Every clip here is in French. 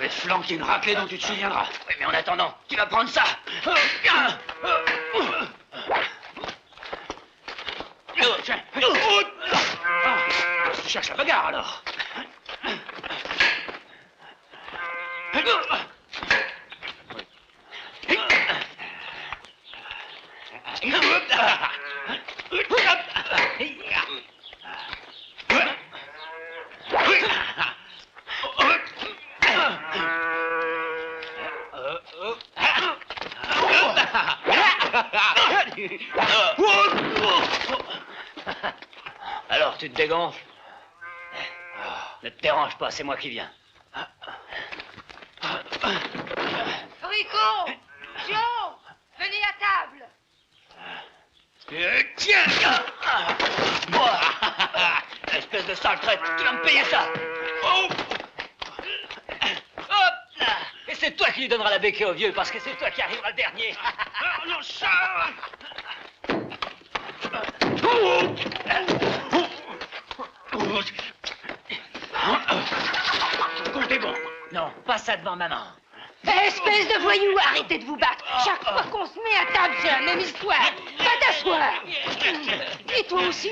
vais te flanquer une raclée dont tu te souviendras. Oui, mais en attendant, tu vas prendre ça. Tiens. Tu cherches la bagarre, alors. Alors, tu te dégonfles? Ne te dérange pas, c'est moi qui viens. Rico! Joe! Venez à table! Tiens! Espèce de sale traite, tu vas me payer ça! Hop là! Et c'est toi qui lui donneras la béquille au vieux, parce que c'est toi qui arriveras le dernier. Non, ça! Comptez bon. Non, pas ça devant maman. Espèce de voyou, arrêtez de vous battre. Chaque fois qu'on se met à table, c'est la même histoire. Va t'asseoir. Et toi aussi.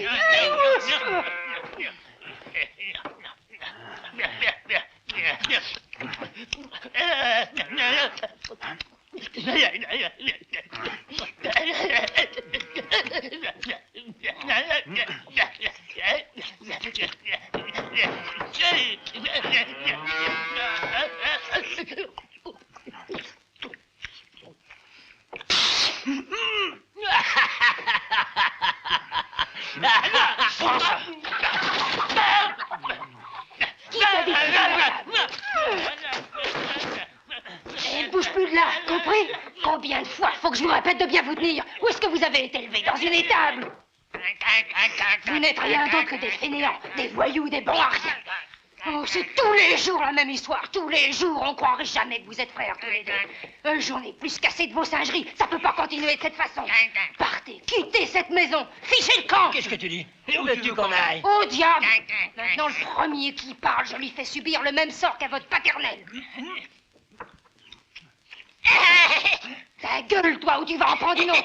Elle bouge plus de là, compris? Combien de fois faut que je vous répète de bien vous tenir? Où est-ce que vous avez été élevé? Dans une étable? Vous n'êtes rien d'autre que des fainéants, des voyous, des bons à rien. Oh, c'est tous les jours la même histoire. Tous les jours, on croirait jamais que vous êtes frères tous les deux. J'en ai plus cassé de vos singeries. Ça peut pas continuer de cette façon. Partez, quittez cette maison. Fichez le camp. Qu'est-ce que tu dis? Et où veux-tu qu'on aille? Au diable! Maintenant, le premier qui parle, je lui fais subir le même sort qu'à votre paternel. Ta gueule, toi, ou tu vas en prendre une autre.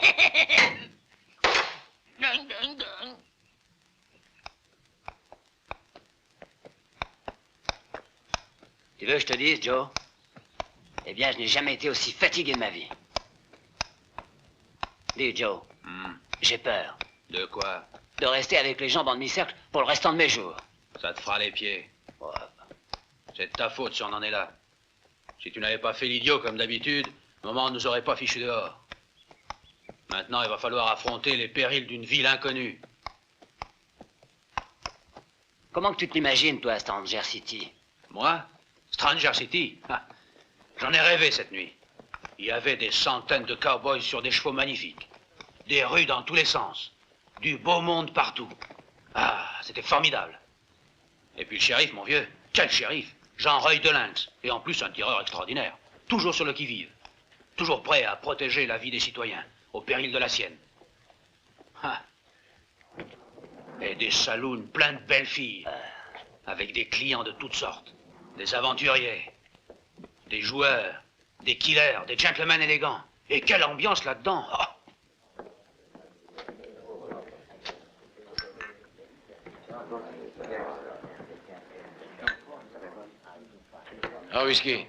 Tu veux que je te dise, Joe? Eh bien, je n'ai jamais été aussi fatigué de ma vie. Dis, Joe, j'ai peur. De quoi? De rester avec les jambes en demi-cercle pour le restant de mes jours. Ça te fera les pieds. Ouais. C'est de ta faute si on en est là. Si tu n'avais pas fait l'idiot comme d'habitude, maman ne nous aurait pas fichus dehors. Maintenant, il va falloir affronter les périls d'une ville inconnue. Comment que tu te l'imagines, toi, à Stranger City? Moi? Stranger City? Ah, j'en ai rêvé cette nuit. Il y avait des centaines de cow-boys sur des chevaux magnifiques. Des rues dans tous les sens. Du beau monde partout. Ah, c'était formidable. Et puis le shérif, mon vieux. Quel shérif! Jean Roy de Lynx. Et en plus, un tireur extraordinaire. Toujours sur le qui-vive. Toujours prêt à protéger la vie des citoyens, au péril de la sienne. Ah. Et des saloons pleins de belles filles. Avec des clients de toutes sortes. Des aventuriers. Des joueurs. Des killers. Des gentlemen élégants. Et quelle ambiance là-dedans! Oh. Un whisky.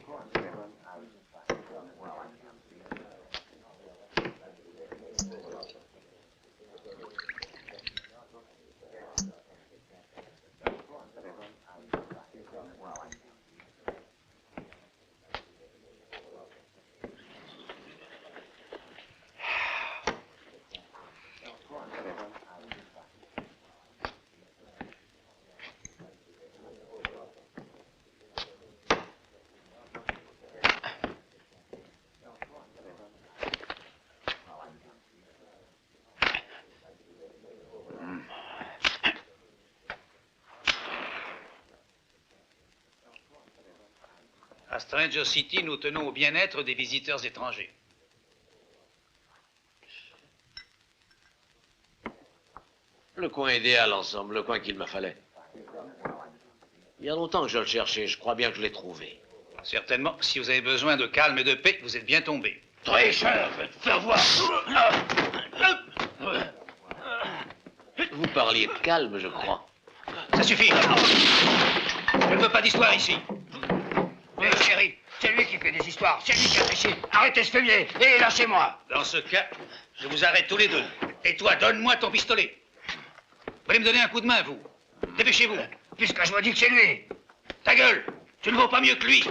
À Stranger City, nous tenons au bien-être des visiteurs étrangers. Le coin idéal ensemble, le coin qu'il me fallait. Il y a longtemps que je le cherchais, je crois bien que je l'ai trouvé. Certainement, si vous avez besoin de calme et de paix, vous êtes bien tombé. Tricheur, je vais te faire voir. Vous parliez de calme, je crois. Ça suffit. Je ne veux pas d'histoire ici. Mais chérie, c'est lui qui fait des histoires, c'est lui qui a triché. Arrêtez ce fumier et lâchez-moi. Dans ce cas, je vous arrête tous les deux. Et toi, donne-moi ton pistolet. Vous allez me donner un coup de main, vous. Dépêchez-vous. Puisque je me dis que c'est lui. Ta gueule, tu ne vaux pas mieux que lui.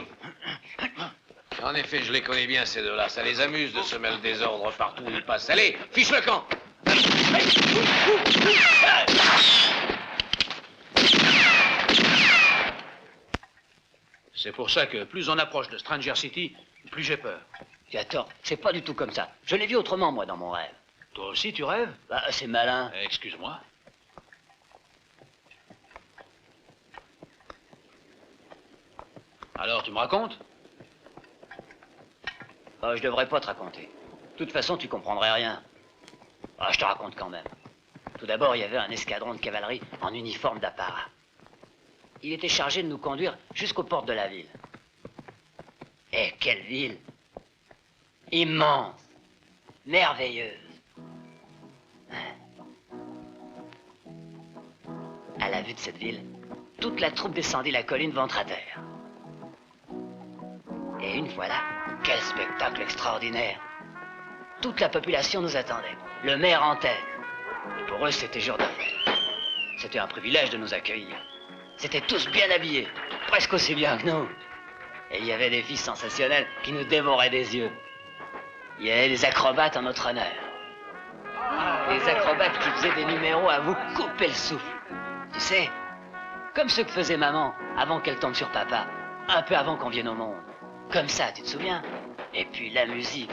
En effet, je les connais bien, ces deux-là. Ça les amuse de semer le désordre partout où ils passent. Allez, fiche le camp. C'est pour ça que plus on approche de Stranger City, plus j'ai peur. Tu as tort, c'est pas du tout comme ça. Je l'ai vu autrement, moi, dans mon rêve. Toi aussi, tu rêves? Bah, c'est malin. Excuse-moi. Alors, tu me racontes? Je devrais pas te raconter. De toute façon, tu comprendrais rien. Je te raconte quand même. Tout d'abord, il y avait un escadron de cavalerie en uniforme d'apparat. Il était chargé de nous conduire jusqu'aux portes de la ville. Et quelle ville! Immense, merveilleuse. À la vue de cette ville, toute la troupe descendit la colline ventre à terre. Et une fois là, quel spectacle extraordinaire! Toute la population nous attendait, le maire en tête. Pour eux, c'était jour de fête. C'était un privilège de nous accueillir. C'étaient tous bien habillés, presque aussi bien que nous. Et il y avait des filles sensationnelles qui nous dévoraient des yeux. Il y avait des acrobates en notre honneur. Des acrobates qui faisaient des numéros à vous couper le souffle. Tu sais, comme ceux que faisait maman avant qu'elle tombe sur papa, un peu avant qu'on vienne au monde. Comme ça, tu te souviens? Et puis la musique,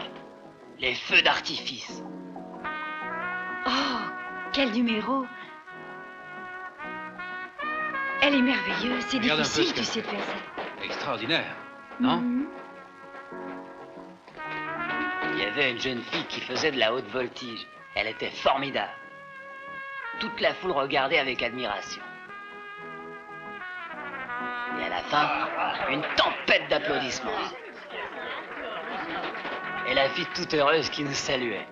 les feux d'artifice. Oh, quel numéro! Elle est merveilleuse, c'est Regarde un peu difficile, ce que- tu sais, de faire ça. Extraordinaire, non? Mhm. Il y avait une jeune fille qui faisait de la haute voltige. Elle était formidable. Toute la foule regardait avec admiration. Et à la fin, une tempête d'applaudissements. Et la fille toute heureuse qui nous saluait.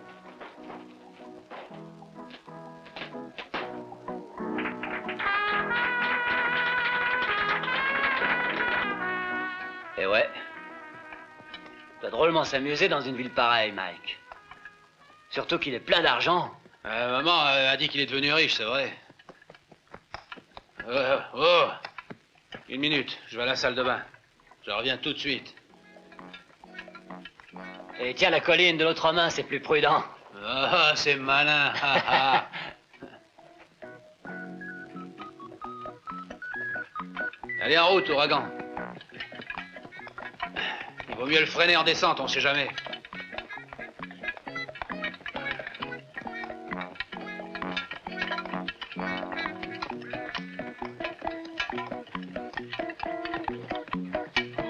Et ouais, on doit drôlement s'amuser dans une ville pareille, Mike. Surtout qu'il est plein d'argent. Maman a dit qu'il est devenu riche, c'est vrai. Oh, une minute, je vais à la salle de bain. Je reviens tout de suite. Et tiens, la colline de l'autre main, c'est plus prudent. Ah, c'est malin. Ah, ah. Allez, en route, ouragan. Il vaut mieux le freiner en descente, on sait jamais.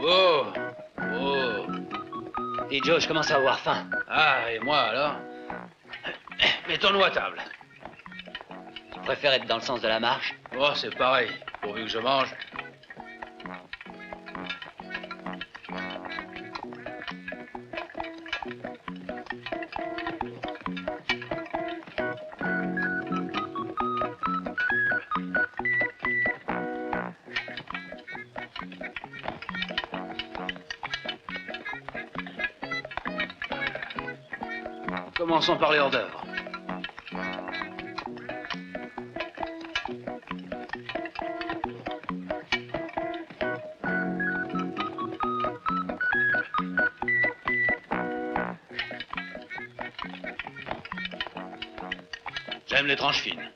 Oh, oh. Dis Joe, je commence à avoir faim. Ah, et moi alors? Mettons-nous à table. Tu préfères être dans le sens de la marche? Oh, c'est pareil, pourvu que je mange. Commençons par les hors-d'œuvre. J'aime les tranches fines.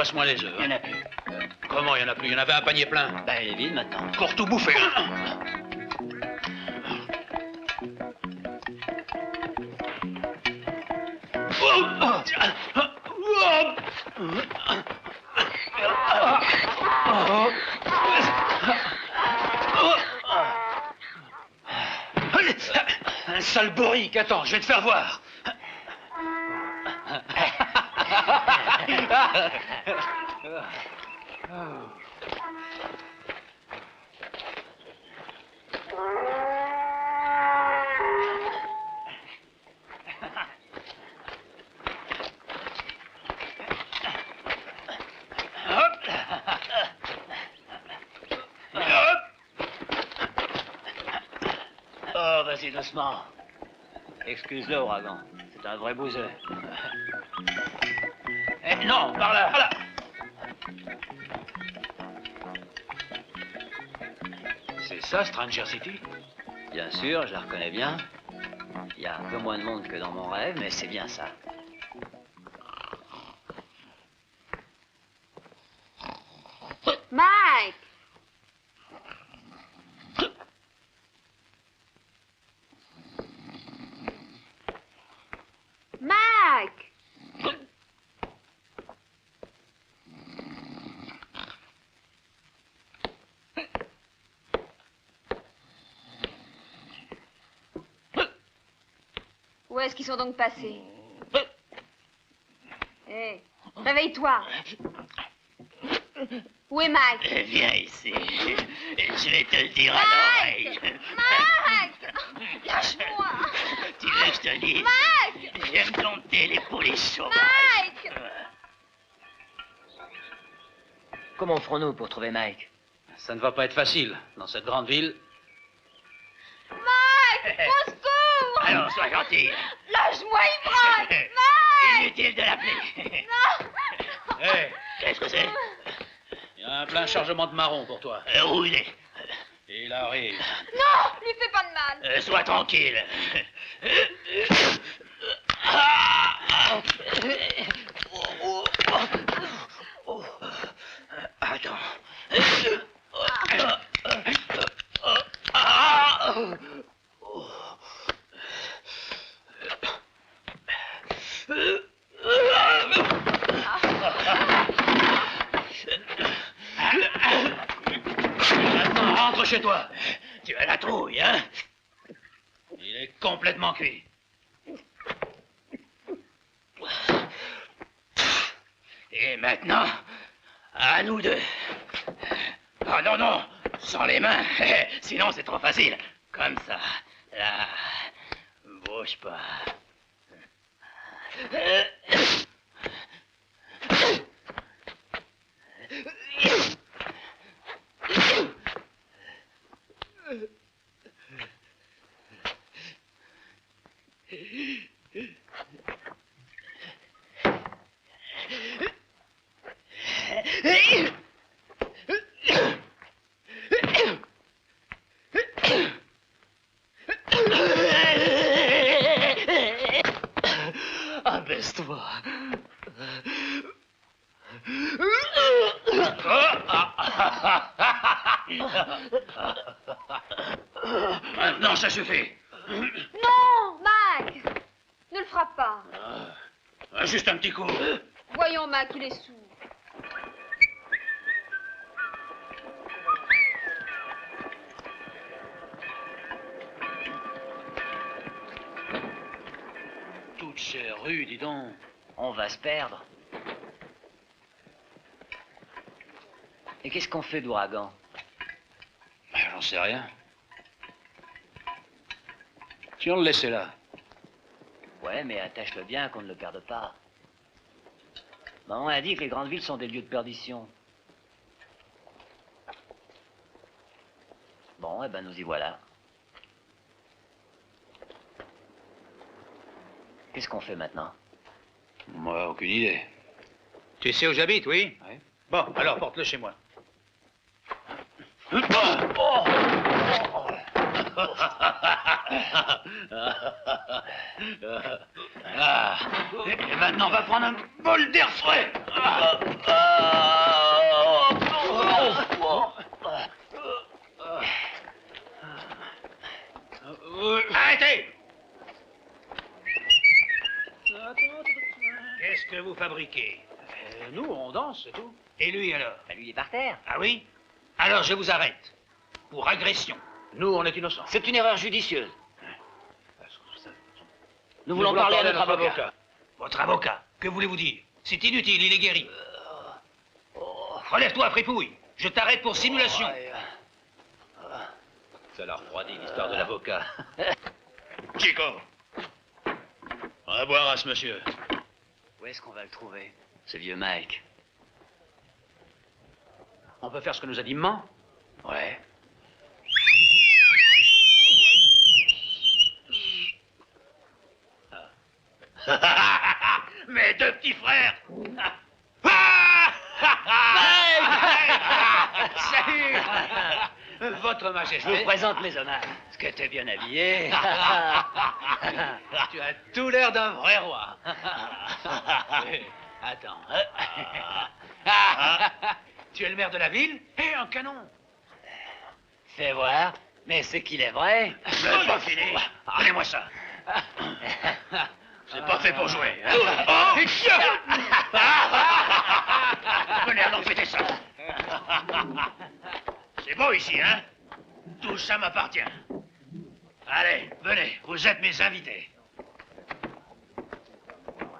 passe-moi les œufs. Il n'y en a plus. Comment il y en a plus? Il y en avait un panier plein. Ben, il est vide maintenant. Pour tout bouffer. Un sale bourrique, attends, je vais te faire voir. Oh, vas-y, doucement. Excuse-le, Ouragan. C'est un vrai bouseux. Eh, non, par là. Par là. C'est ça, Stranger City? Bien sûr, je la reconnais bien. Il y a un peu moins de monde que dans mon rêve, mais c'est bien ça. Mike! Mike! Où est-ce qu'ils sont donc passés? Hé, réveille-toi. Où est Mike? Viens ici. Je vais te le dire à Mike! l'oreille. Mike! Lâche-moi! Tu veux que je te dise? Mike! J'aime compter les poulets sauvages. Mike! Comment ferons-nous pour trouver Mike? Ça ne va pas être facile. Dans cette grande ville, Mike! Au secours! Allons, sois gentil. Lâche-moi, ivrogne! Mike! Inutile de l'appeler. Non! hé, Qu'est-ce que c'est? il y a un plein chargement de marron pour toi. Où il est? Il arrive. Non! Lui fais pas de mal! Sois tranquille. Attends. Maintenant, rentre chez toi. Tu as la trouille, hein? Il est complètement cuit. Et maintenant, à nous deux. Oh non, non, sans les mains, sinon c'est trop facile. Comme ça, là, bouge pas. Abaisse-toi. Maintenant, ça suffit. Non, Mike! Ne le frappe pas. Juste un petit coup. Voyons, Mike, il est sourd. Toutes ces rues, dis donc. On va se perdre. Et qu'est-ce qu'on fait d'Ouragan? J'en sais rien. Si on le laissait là. Ouais, mais attache-le bien qu'on ne le perde pas. Maman a dit que les grandes villes sont des lieux de perdition. Bon, eh ben nous y voilà. Qu'est-ce qu'on fait maintenant? Moi, aucune idée. Tu sais où j'habite, oui? Oui. Bon, alors porte-le chez moi. Et maintenant, on va prendre un bol d'air frais. Arrêtez! Qu'est-ce que vous fabriquez? Nous, on danse, c'est tout. Et lui alors? Bah, lui, il est par terre. Ah oui? Alors je vous arrête. Pour agression. Nous, on est innocents. C'est une erreur judicieuse. Nous voulons parler à notre avocat. Votre avocat, que voulez-vous dire? C'est inutile, il est guéri. Relève-toi, fripouille. Je t'arrête pour simulation. Ça l'a refroidi, l'histoire de l'avocat. Chico, on va boire à ce monsieur. Où est-ce qu'on va le trouver, ce vieux Mike? On peut faire ce que nous a dit maman? Ouais. Mes deux petits frères. Salut! Votre Majesté. Je vous présente mes hommages. Est-ce que t'es bien habillé? Tu as tout l'air d'un vrai roi. Attends. Tu es le maire de la ville? Et un canon. Fais voir. Mais c'est qu'il est vrai. C'est pas fini. Donnez-moi ça. C'est pas fait pour jouer. Hein? Venez, allons fêter ça. C'est beau ici, hein? Tout ça m'appartient. Allez, venez, vous êtes mes invités.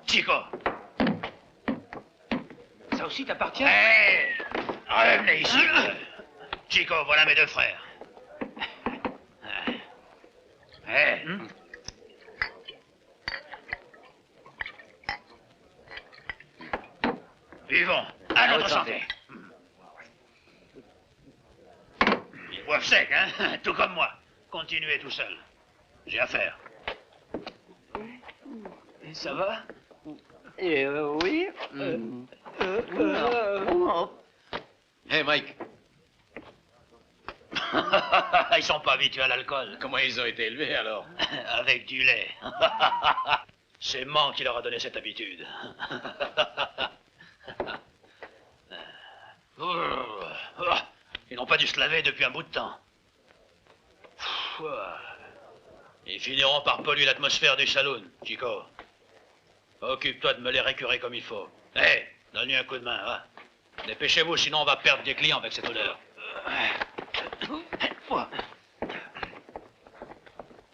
Chico. Ça aussi t'appartient? Hé! Revenez ici. Chico, voilà mes deux frères. Hé! Vivons, à notre santé. Ils boivent sec, hein? Tout comme moi. Continuez tout seul. J'ai affaire. Ça va? Oui. Hé, Mike, Ils sont pas habitués à l'alcool. comment ils ont été élevés, alors? Avec du lait. C'est Man qui leur a donné cette habitude. Ils n'ont pas dû se laver depuis un bout de temps. Ils finiront par polluer l'atmosphère du saloon, Chico. Occupe-toi de me les récurer comme il faut. Hé, donne-lui un coup de main, va. Dépêchez-vous, sinon on va perdre des clients avec cette odeur.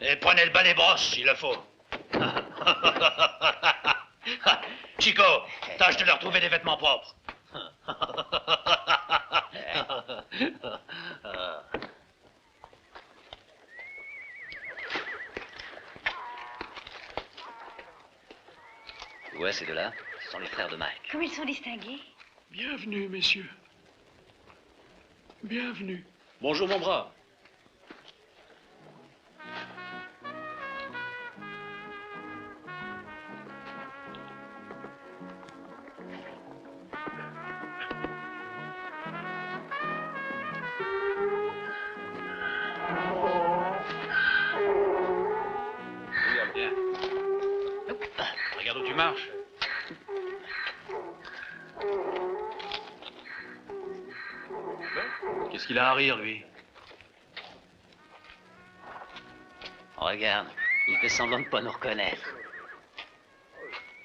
Et prenez le balai brosse, s'il le faut. Chico, tâche de leur trouver des vêtements propres. Ouais, ces deux-là, ce sont les frères de Mike. Comme ils sont distingués. Bienvenue, messieurs. Bienvenue. Bonjour, mon brave. Regarde bien. Regarde où tu marches. Qu'est-ce qu'il a à rire, lui? Regarde, il fait semblant de pas nous reconnaître.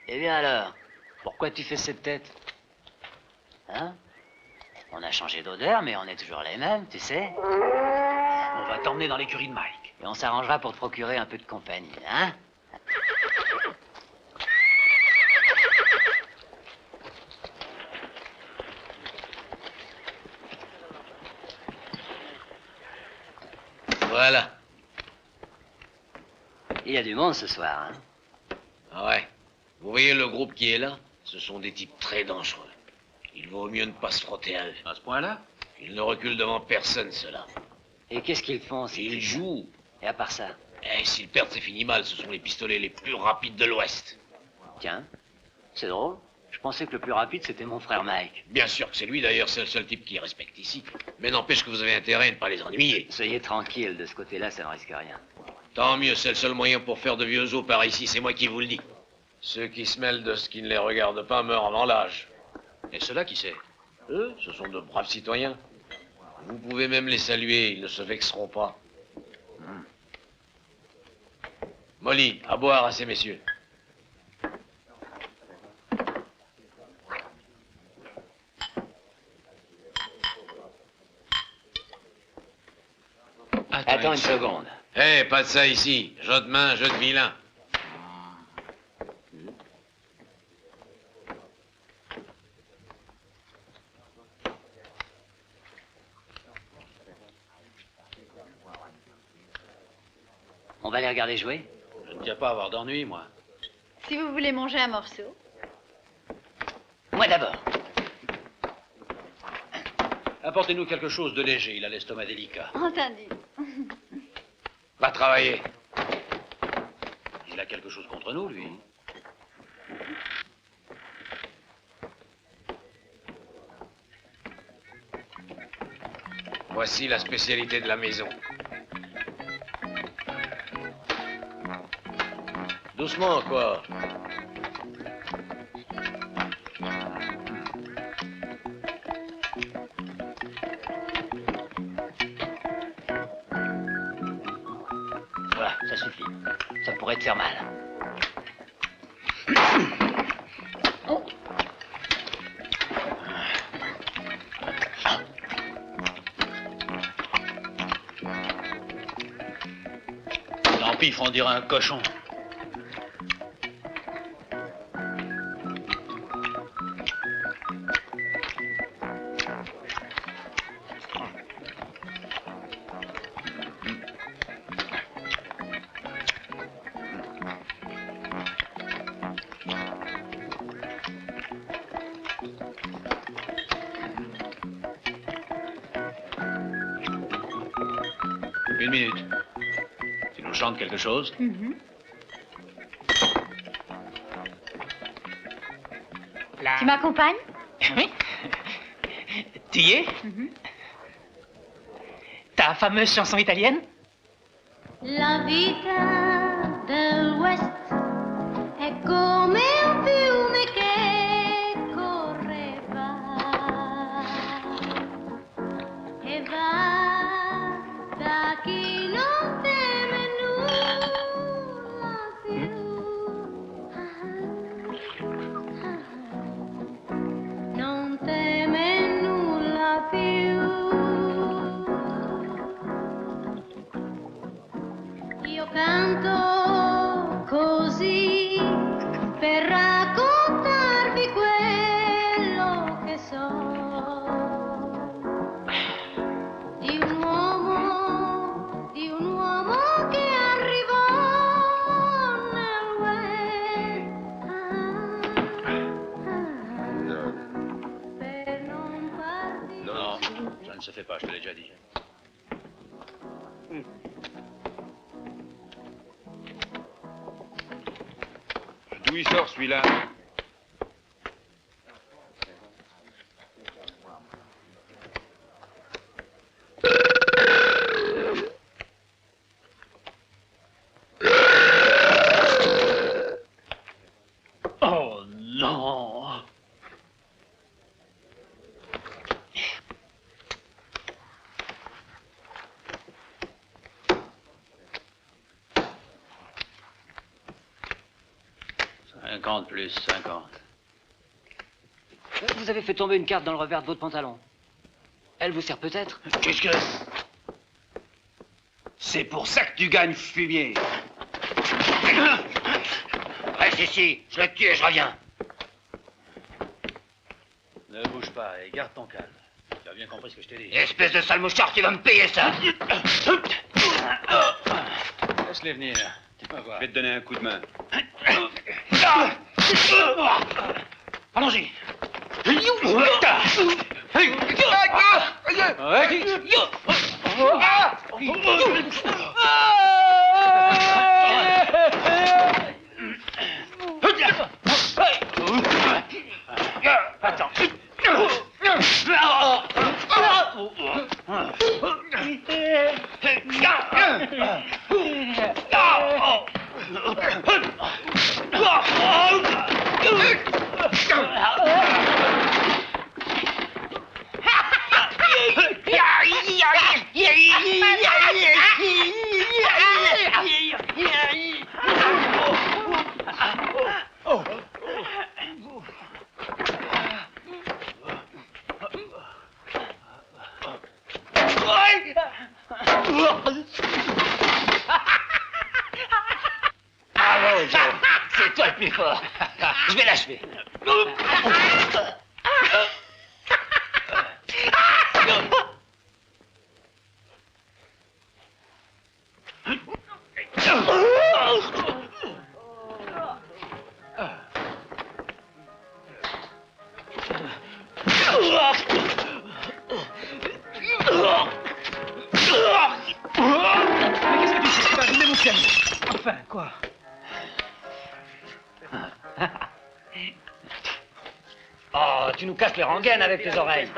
Eh bien alors, pourquoi tu fais cette tête? Hein? On a changé d'odeur, mais on est toujours les mêmes, tu sais. On va t'emmener dans l'écurie de Mike. Et on s'arrangera pour te procurer un peu de compagnie, hein? Voilà. Il y a du monde ce soir, hein? Ah ouais. Vous voyez le groupe qui est là? Ce sont des types très dangereux. Il vaut mieux ne pas se frotter à eux. À ce point-là? Ils ne reculent devant personne, ceux-là. Et qu'est-ce qu'ils font, ces Ils types? jouent. Et à part ça? Eh, s'ils perdent, c'est fini mal. Ce sont les pistolets les plus rapides de l'Ouest. Tiens, c'est drôle. Je pensais que le plus rapide, c'était mon frère Mike. Bien sûr que c'est lui, d'ailleurs, c'est le seul type qui respecte ici. Mais n'empêche que vous avez intérêt à ne pas les ennuyer. Soyez tranquille, de ce côté-là, ça ne risque rien. Tant mieux, c'est le seul moyen pour faire de vieux os par ici, c'est moi qui vous le dis. Ceux qui se mêlent de ce qui ne les regarde pas meurent avant l'âge. Et cela, qui c'est? Eux, ce sont de braves citoyens. Vous pouvez même les saluer, ils ne se vexeront pas. Molly, à boire à ces messieurs. Attends une seconde. Eh, pas de ça ici. Jeu de main, jeu de vilain. On va les regarder jouer? Je ne tiens pas à avoir d'ennui, moi. Si vous voulez manger un morceau. Moi d'abord. Apportez-nous quelque chose de léger, il a l'estomac délicat. Entendu. Va travailler. Il a quelque chose contre nous, lui. Voici la spécialité de la maison. Doucement, quoi. Voilà, ça suffit. Ça pourrait te faire mal. L'empifre, on dirait un cochon. Une minute. Tu nous chantes quelque chose? Tu m'accompagnes? Oui. Tu y es? Ta fameuse chanson italienne? La vita dell'West è come un fiume che correva e va da chi non teme nulla più. Non teme nulla più. Io canto così per raccontarvi quello che so di un uomo che arrivò nel West per non partire. Non, ça ne se fait pas, je te l'ai déjà dit. D'où il sort celui-là? Oh non! $50 plus 50. Vous avez fait tomber une carte dans le revers de votre pantalon. Elle vous sert peut-être? Qu'est-ce que... C'est pour ça que tu gagnes, fumier. Reste ici, je le tue et je reviens. Ne bouge pas et garde ton calme. Tu as bien compris ce que je t'ai dit. Espèce de sale mouchard, tu vas me payer ça. Laisse-les venir. Tu vas voir. Je vais te donner un coup de main. Allons-y. Attends. Toi le plus fort. Je vais l'achever. Mais qu'est-ce que tu fais? Tu vas abîmer mon piano. Enfin, quoi? Oh, tu nous casses les rengaines avec tes oreilles.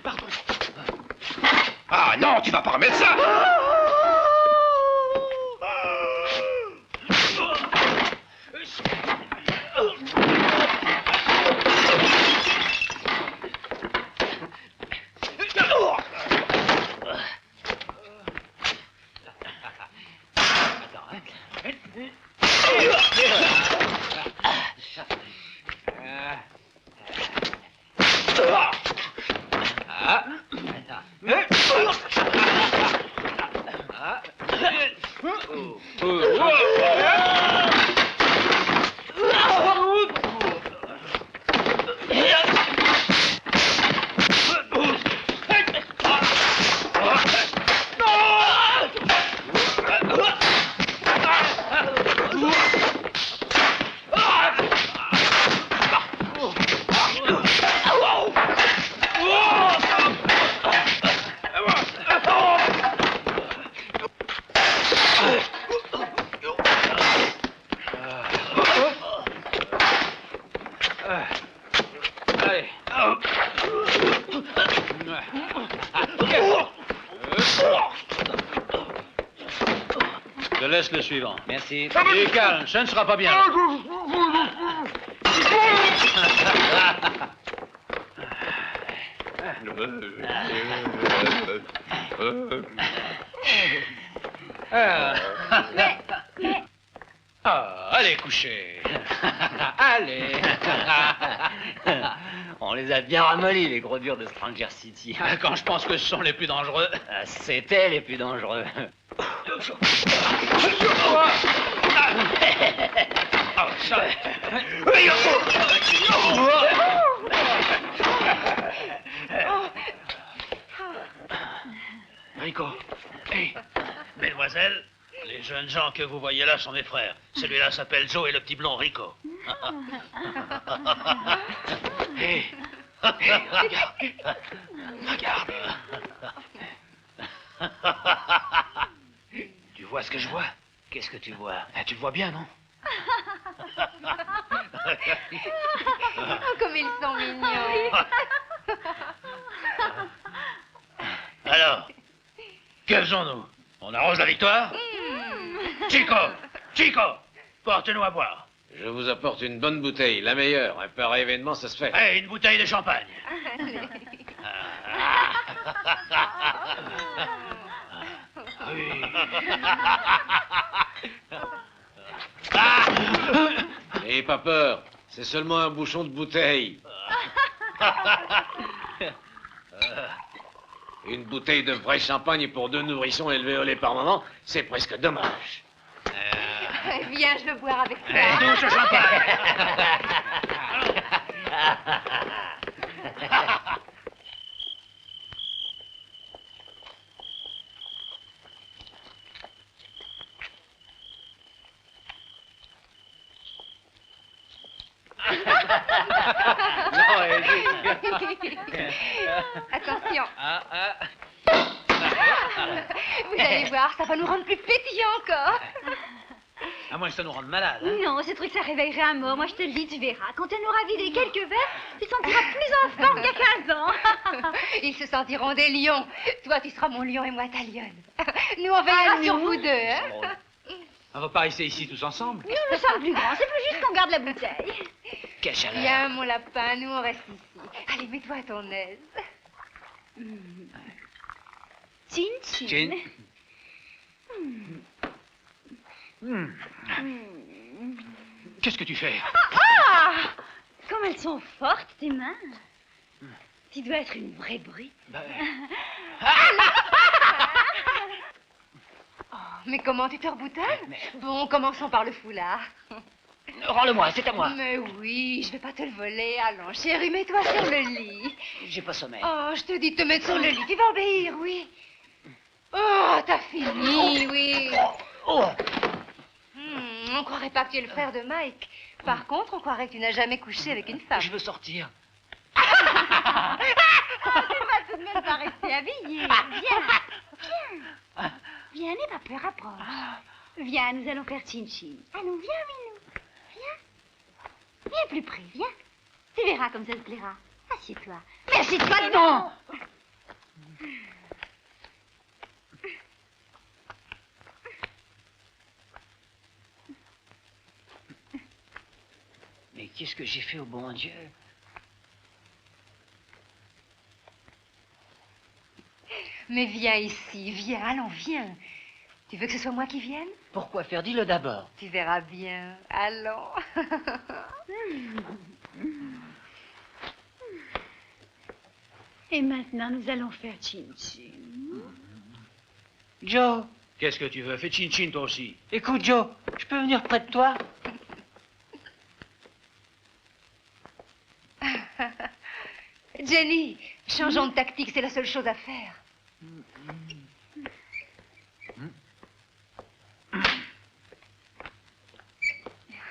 Pardon. Ah non, tu vas pas remettre ça. Allez. Je te laisse le suivant. Merci. Et calme, ça ne sera pas bien. Ah, allez coucher. Allez. On les a bien ramollis, les gros durs de Stranger City. Quand je pense que ce sont les plus dangereux. C'était les plus dangereux. Ah, ça. Rico. Hey, mesdemoiselles, les jeunes gens que vous voyez là sont mes frères. Celui-là s'appelle Joe et le petit blond Rico. Hé. Regarde. Regarde. Tu vois ce que je vois? Qu'est-ce que tu vois? Tu le vois bien, non? Oh, comme ils sont mignons. Alors, que faisons-nous? On arrose la victoire? Chico! Chico! Porte-nous à boire. Je vous apporte une bonne bouteille, la meilleure. Un pareil événement, ça se fait. Hey, une bouteille de champagne. N'ayez pas peur, c'est seulement un bouchon de bouteille. Une bouteille de vrai champagne pour 2 nourrissons élevés au lait par moment, c'est presque dommage. Viens, je veux boire avec toi. Douce au champagne. Attention. Vous allez voir, ça va nous rendre plus pétillants encore. À moins que ça nous rende malade. Hein? Non, ce truc, ça réveillerait un mort. Moi, je te le dis, tu verras. Quand elle n'aura vidé quelques verres, tu te sentiras plus en forme qu'il y a 15 ans. Ils se sentiront des lions. Toi, tu seras mon lion et moi ta lionne. Nous, on veillera sur vous deux, hein. On va pas rester ici tous ensemble? Nous, nous sommes plus grands. C'est plus juste qu'on garde la bouteille. Quelle chaleur. Viens, mon lapin, nous, on reste ici. Allez, mets-toi à ton aise. Chin, chin. Chin. Qu'est-ce que tu fais? Ah! Comme elles sont fortes, tes mains. Tu dois être une vraie brute. Oh, Mais comment tu te reboutonnes? Bon, commençons par le foulard. Rends-le-moi, c'est à moi. Mais oui, je vais pas te le voler. Allons, chérie, mets-toi sur le lit. J'ai pas sommeil. Oh, je te dis de te mettre sur le lit. Tu vas obéir, oui. Oh, t'as fini, oui. Oh. On croirait pas que tu es le frère de Mike. Par contre, on croirait que tu n'as jamais couché avec une femme. Je veux sortir. Tu vas tout de même pas rester habillé. Viens. Viens, n'aie pas peur, approche. Viens, nous allons faire chin-chin. Allons, viens, Minou. Viens. Viens plus près, viens. Tu verras comme ça te plaira. Assieds-toi. Mais assieds-toi, non. Mais qu'est-ce que j'ai fait au bon Dieu? Mais viens ici, viens, allons, viens. Tu veux que ce soit moi qui vienne? Pourquoi faire? Dis-le d'abord. Tu verras bien. Allons. Et maintenant, nous allons faire chin-chin. Joe, Qu'est-ce que tu veux? Fais chin-chin toi aussi. écoute, Joe, je peux venir près de toi? Jenny, changeons de tactique, c'est la seule chose à faire.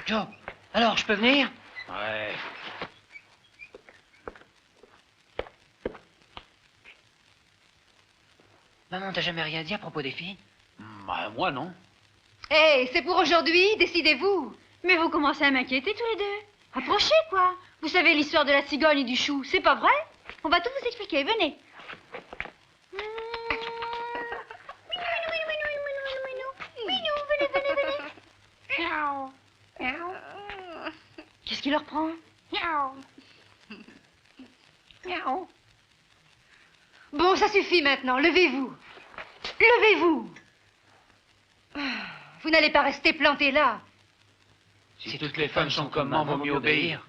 Joe, alors, je peux venir? Ouais. Maman, t'as jamais rien dit à propos des filles? Bah, moi, non. Hé, c'est pour aujourd'hui, décidez-vous. Mais vous commencez à m'inquiéter tous les deux. Approchez, quoi. Vous savez l'histoire de la cigogne et du chou, c'est pas vrai? On va tout vous expliquer, venez. Qu'est-ce qui leur prend? Bon, ça suffit maintenant, levez-vous. Levez-vous. Vous n'allez pas rester planté là. Si toutes les femmes sont comme moi, vaut mieux obéir.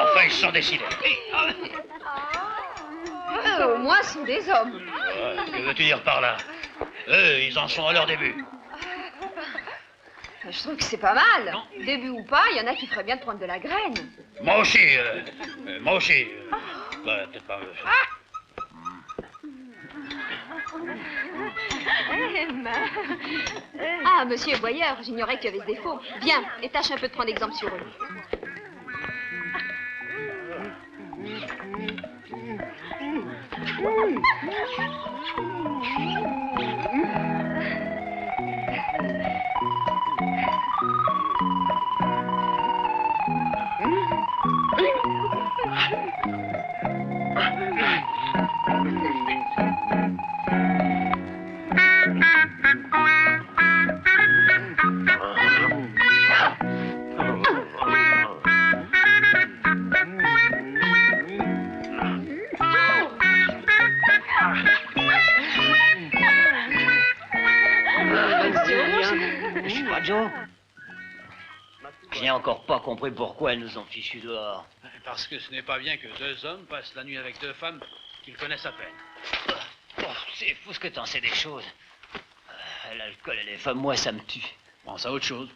Enfin, ils se sont décidés. Au moins, ce sont des hommes. Que veux-tu dire par là? Eux, ils en sont à leur début. Je trouve que c'est pas mal. Début ou pas, il y en a qui feraient bien de prendre de la graine. Moi aussi, moi aussi. Bah, peut-être pas. Ah, monsieur Boyer, j'ignorais qu'il y avait ce défaut. Viens, et tâche un peu de prendre exemple sur eux. Joe, je n'ai encore pas compris pourquoi elles nous ont fichus dehors. Parce que ce n'est pas bien que deux hommes passent la nuit avec deux femmes qu'ils connaissent à peine. Oh, c'est fou ce que t'en sais des choses. L'alcool et les femmes, moi, ça me tue. Pense à autre chose.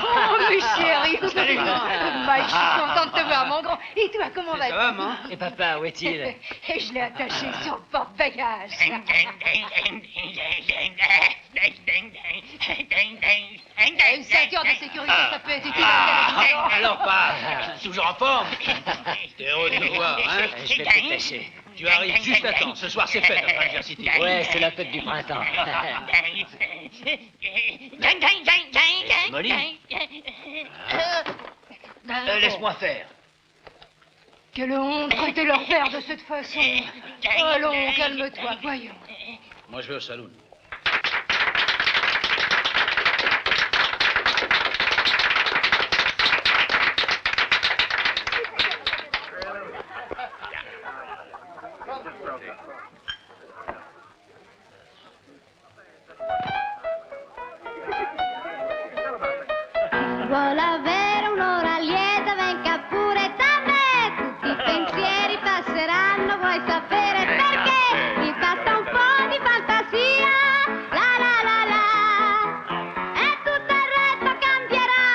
Oh, mes chéris. Mike, je suis contente de te voir, mon grand. Et Et toi, comment vas-tu? Ça va, maman? Et papa, où est-il? Et je l'ai attaché sur le porte-bagages. Une ceinture de sécurité, ça peut être utile. Alors, pas. Toujours en forme. T'es heureux de nous voir, hein? Je vais te détacher. Tu arrives juste à temps. Ce soir, c'est fête à Stranger City. Ouais, c'est la fête du printemps. Molly? Laisse-moi faire. Quelle honte de leur faire de cette façon. Allons, calme-toi, voyons. Moi, je vais au saloon. Vuole avere un'ora lieta, venga pure da me. Tutti i pensieri passeranno, vuoi sapere perché? Mi basta un po' di fantasia, la la la la, e tutto il resto cambierà.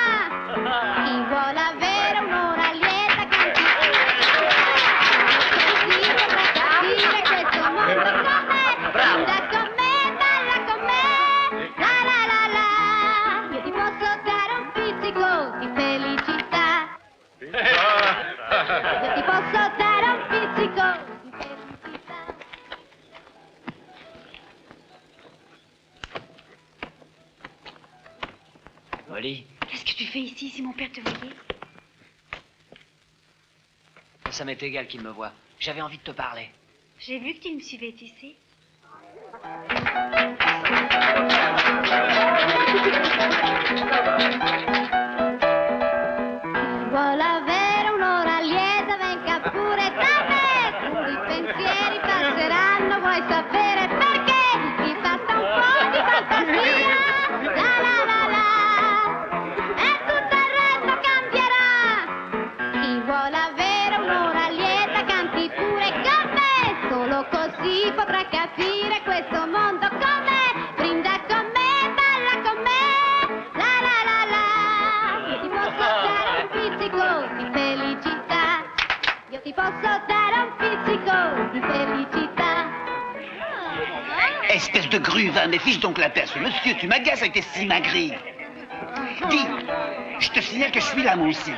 Chi vuole avere un'ora lieta, canti così potrà capire questo mondo com'è. Brinda con me, balla con me, la la la la. Io ti posso dare un pizzico di felicità. Io ti posso dare un pizzico di felicità. Molly, Qu'est-ce que tu fais ici si mon père te voyait? ça m'est égal qu'il me voie. J'avais envie de te parler. J'ai vu que tu me suivais, tu sais. Vuole avere un'ora lieta, venga pure da me. Tutti i pensieri passeranno, vuoi sapere perché? Mi basta un po' di fantasia, la la la la, e tutto il resto cambierà. Chi vuole avere un'ora lieta, canti pure con me. Solo così potrà capire questo mondo com'è. Brinda con me, balla con me, la la la la. Io ti posso dare un pizzico di felicità. Io ti posso dare un pizzico di felicità. Espèce de gruvain, mais fiche donc la paix. Monsieur, tu m'agaces avec tes simagrées. Dis, je te signale que je suis là, moi aussi.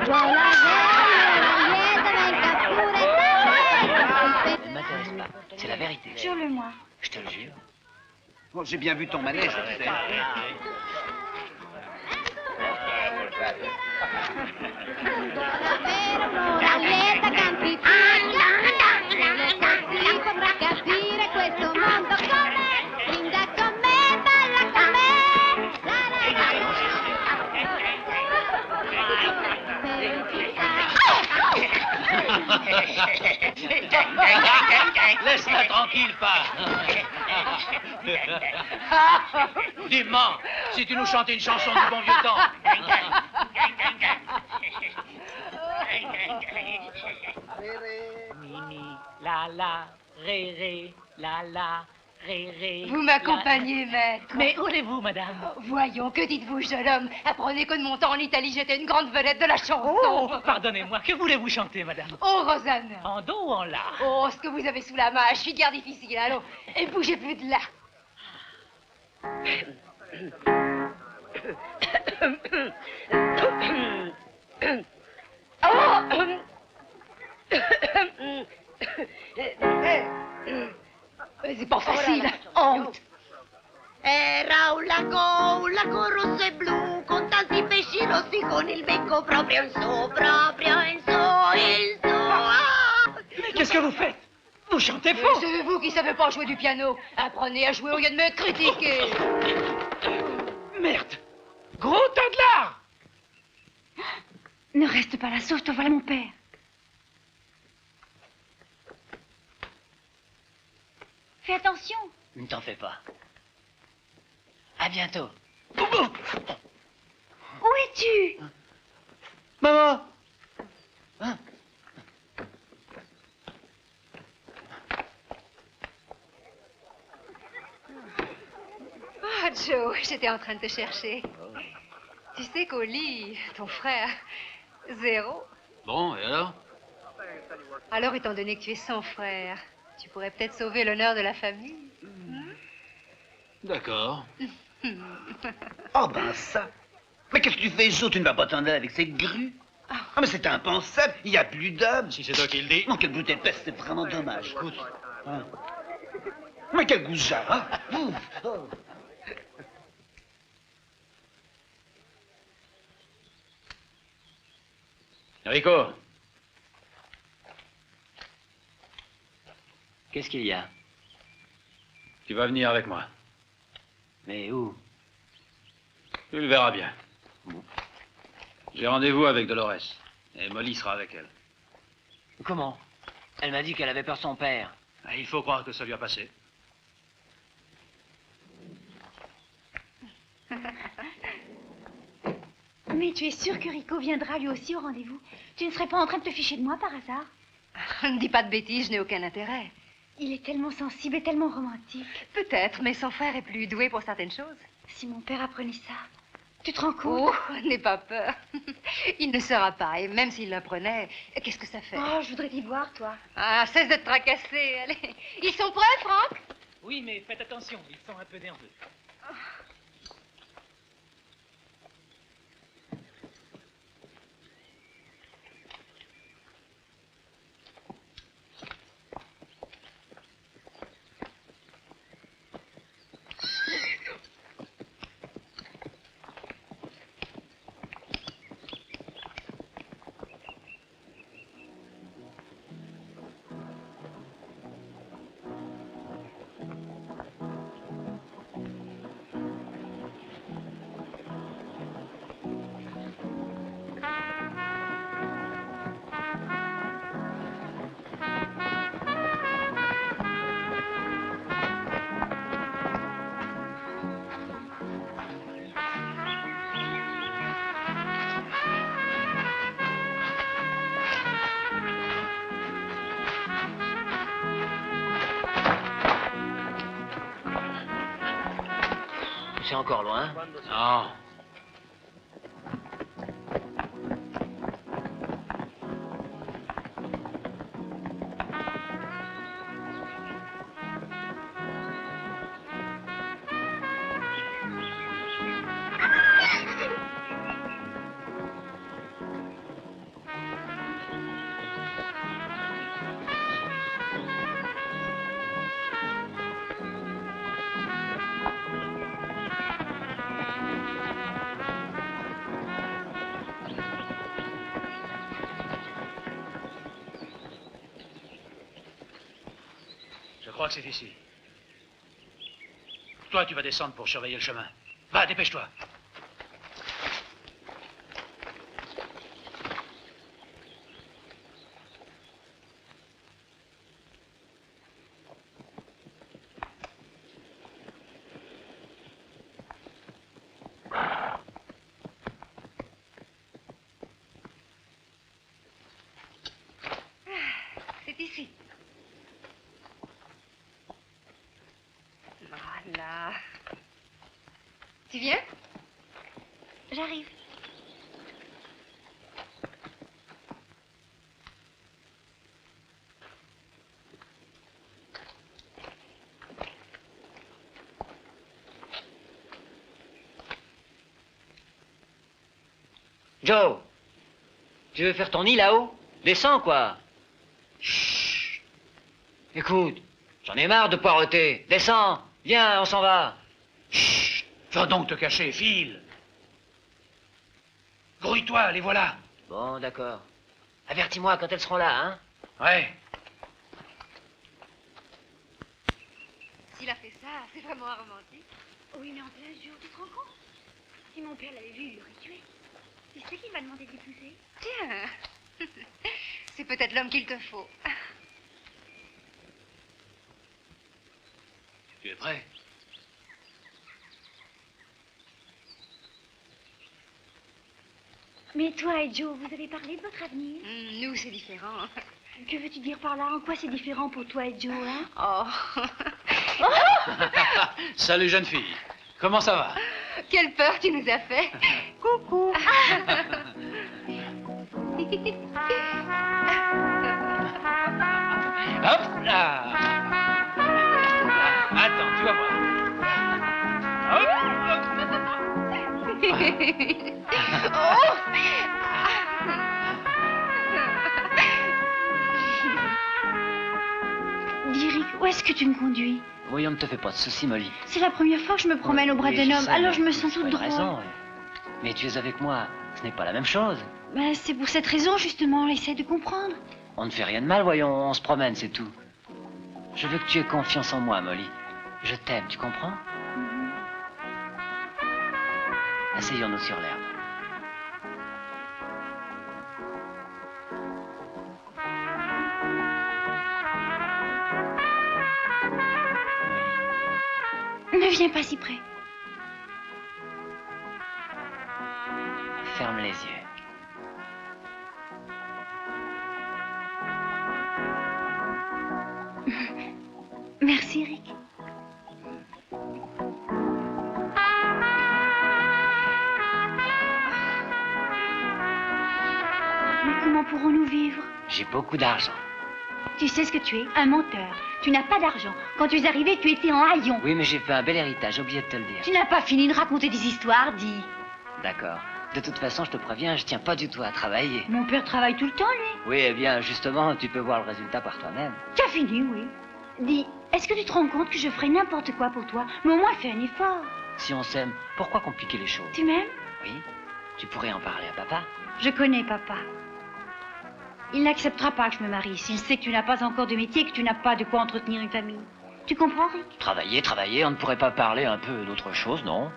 Vuole avere una lieta, venga pure da me. Elle ne m'intéresse pas. C'est la vérité. Jure-le-moi. Je te le jure. Oh, j'ai bien vu ton manège, tu sais. Vuole avere un'ora lieta, canti pure così potrà capire questo mondo com'è. Brinda con me, balla con me, la la la la. Laisse-la tranquille, pas. Dis-moi, si tu nous chantais une chanson du bon vieux temps. Mimi, la la, ré ré, la la, ré ré. Vous m'accompagnez, maître. Mais où allez-vous, madame? Voyons, que dites-vous, jeune homme? Apprenez que de mon temps en Italie, j'étais une grande vedette de la chanson. Oh, pardonnez-moi, que voulez-vous chanter, madame? Oh, Rosanna. En do ou en la? Oh, ce que vous avez sous la main, je suis guère difficile, allons. Et bougez plus de là. C'est pas facile. Honte. Era un lago rosso e blu, con tanti pesci rossi, con il becco proprio in su, proprio in su, in su. Ah! Mais qu'est-ce que vous faites? Vous chantez Mais faux! c'est vous qui savez pas jouer du piano. Apprenez à jouer au lieu de me critiquer. Merde! Gros tas de lard! Ne reste pas là, sauve-toi, voilà mon père. Fais attention. Ne t'en fais pas. À bientôt. Où es-tu? Maman! Hein? Joe, j'étais en train de te chercher. Tu sais qu'au lit, ton frère, 0. Bon, et alors? Alors, étant donné que tu es son frère, tu pourrais peut-être sauver l'honneur de la famille. D'accord. Oh ben ça. Mais qu'est-ce que tu fais, Joe? Tu ne vas pas t'en aller avec cette grue? Ah mais c'est impensable, il n'y a plus d'hommes. Si c'est toi qui le dis. Non, quelle brute épaisse, c'est vraiment dommage. Écoute. Hein. Mais quel goujat, hein? Ouf. Oh. Rico, Qu'est-ce qu'il y a? tu vas venir avec moi. Mais où? Tu le verras bien. J'ai rendez-vous avec Dolores. Et Molly sera avec elle. Comment? Elle m'a dit qu'elle avait peur de son père. Ah, il faut croire que ça lui a passé. Mais tu es sûr que Rico viendra lui aussi au rendez-vous? Tu ne serais pas en train de te ficher de moi par hasard? Ne dis pas de bêtises, je n'ai aucun intérêt. Il est tellement sensible et tellement romantique. Peut-être, mais son frère est plus doué pour certaines choses. Si mon père apprenait ça, tu te rends compte? Oh, n'aie pas peur. Il ne sera pas, et même s'il l'apprenait, qu'est-ce que ça fait? Oh, je voudrais t'y voir, toi. Ah, cesse de te tracasser, allez. Ils sont prêts, Franck? Oui, mais faites attention, ils sont un peu nerveux. C'est encore loin? Non. Je crois que c'est ici. Toi, tu vas descendre pour surveiller le chemin. Va, dépêche-toi. C'est ici. Voilà. Tu viens? J'arrive. Joe, tu veux faire ton nid là-haut? Descends, quoi. Chut. Écoute, j'en ai marre de poireauter. Descends, viens, on s'en va. Chut. Va donc te cacher, file. Grouille-toi, les voilà. Bon, d'accord. Avertis-moi quand elles seront là, hein? Ouais. S'il a fait ça, c'est vraiment romantique. Oui, mais en plein jour, tu te rends compte? Si mon père l'avait vu, il l'aurait tué. Tu sais qu'il va demander de l'épouser? Tiens, c'est peut-être l'homme qu'il te faut. Tu es prêt? Mais toi et Joe, vous avez parlé de votre avenir? Nous, c'est différent. Que veux-tu dire par là? En quoi c'est différent pour toi et Joe, hein? Oh. Salut, jeune fille. Comment ça va? Quelle peur tu nous as fait. Coucou. Hop là. Attends, tu vas voir. Dis, Rick, où est-ce que tu me conduis? Voyons, ne te fais pas de soucis, Molly. C'est la première fois que je me promène au bras d'un homme, alors je me sens toute drôle. Raison, oui. Mais tu es avec moi, ce n'est pas la même chose. Ben, c'est pour cette raison, justement, essaie de comprendre. On ne fait rien de mal, voyons, on se promène, c'est tout. Je veux que tu aies confiance en moi, Molly. Je t'aime, tu comprends? Asseyons-nous sur l'herbe. Ne viens pas si près. Ferme les yeux. Merci, Rick. Mais comment pourrons-nous vivre? J'ai beaucoup d'argent. Tu sais ce que tu es? Un menteur. Tu n'as pas d'argent. Quand tu es arrivé, tu étais en haillons. Oui, mais j'ai fait un bel héritage, j'ai oublié de te le dire. Tu n'as pas fini de raconter des histoires, dis. D'accord. De toute façon, je te préviens, je tiens pas du tout à travailler. Mon père travaille tout le temps, lui. Oui, eh bien, justement, tu peux voir le résultat par toi-même. Tu as fini, oui. Dis, est-ce que tu te rends compte que je ferai n'importe quoi pour toi? Mais au moins, fais un effort. Si on s'aime, pourquoi compliquer les choses? Tu m'aimes? Oui. Tu pourrais en parler à papa. Je connais papa. Il n'acceptera pas que je me marie s'il sait que tu n'as pas encore de métier et que tu n'as pas de quoi entretenir une famille. Tu comprends, Rick? Travailler, on ne pourrait pas parler un peu d'autre chose, non?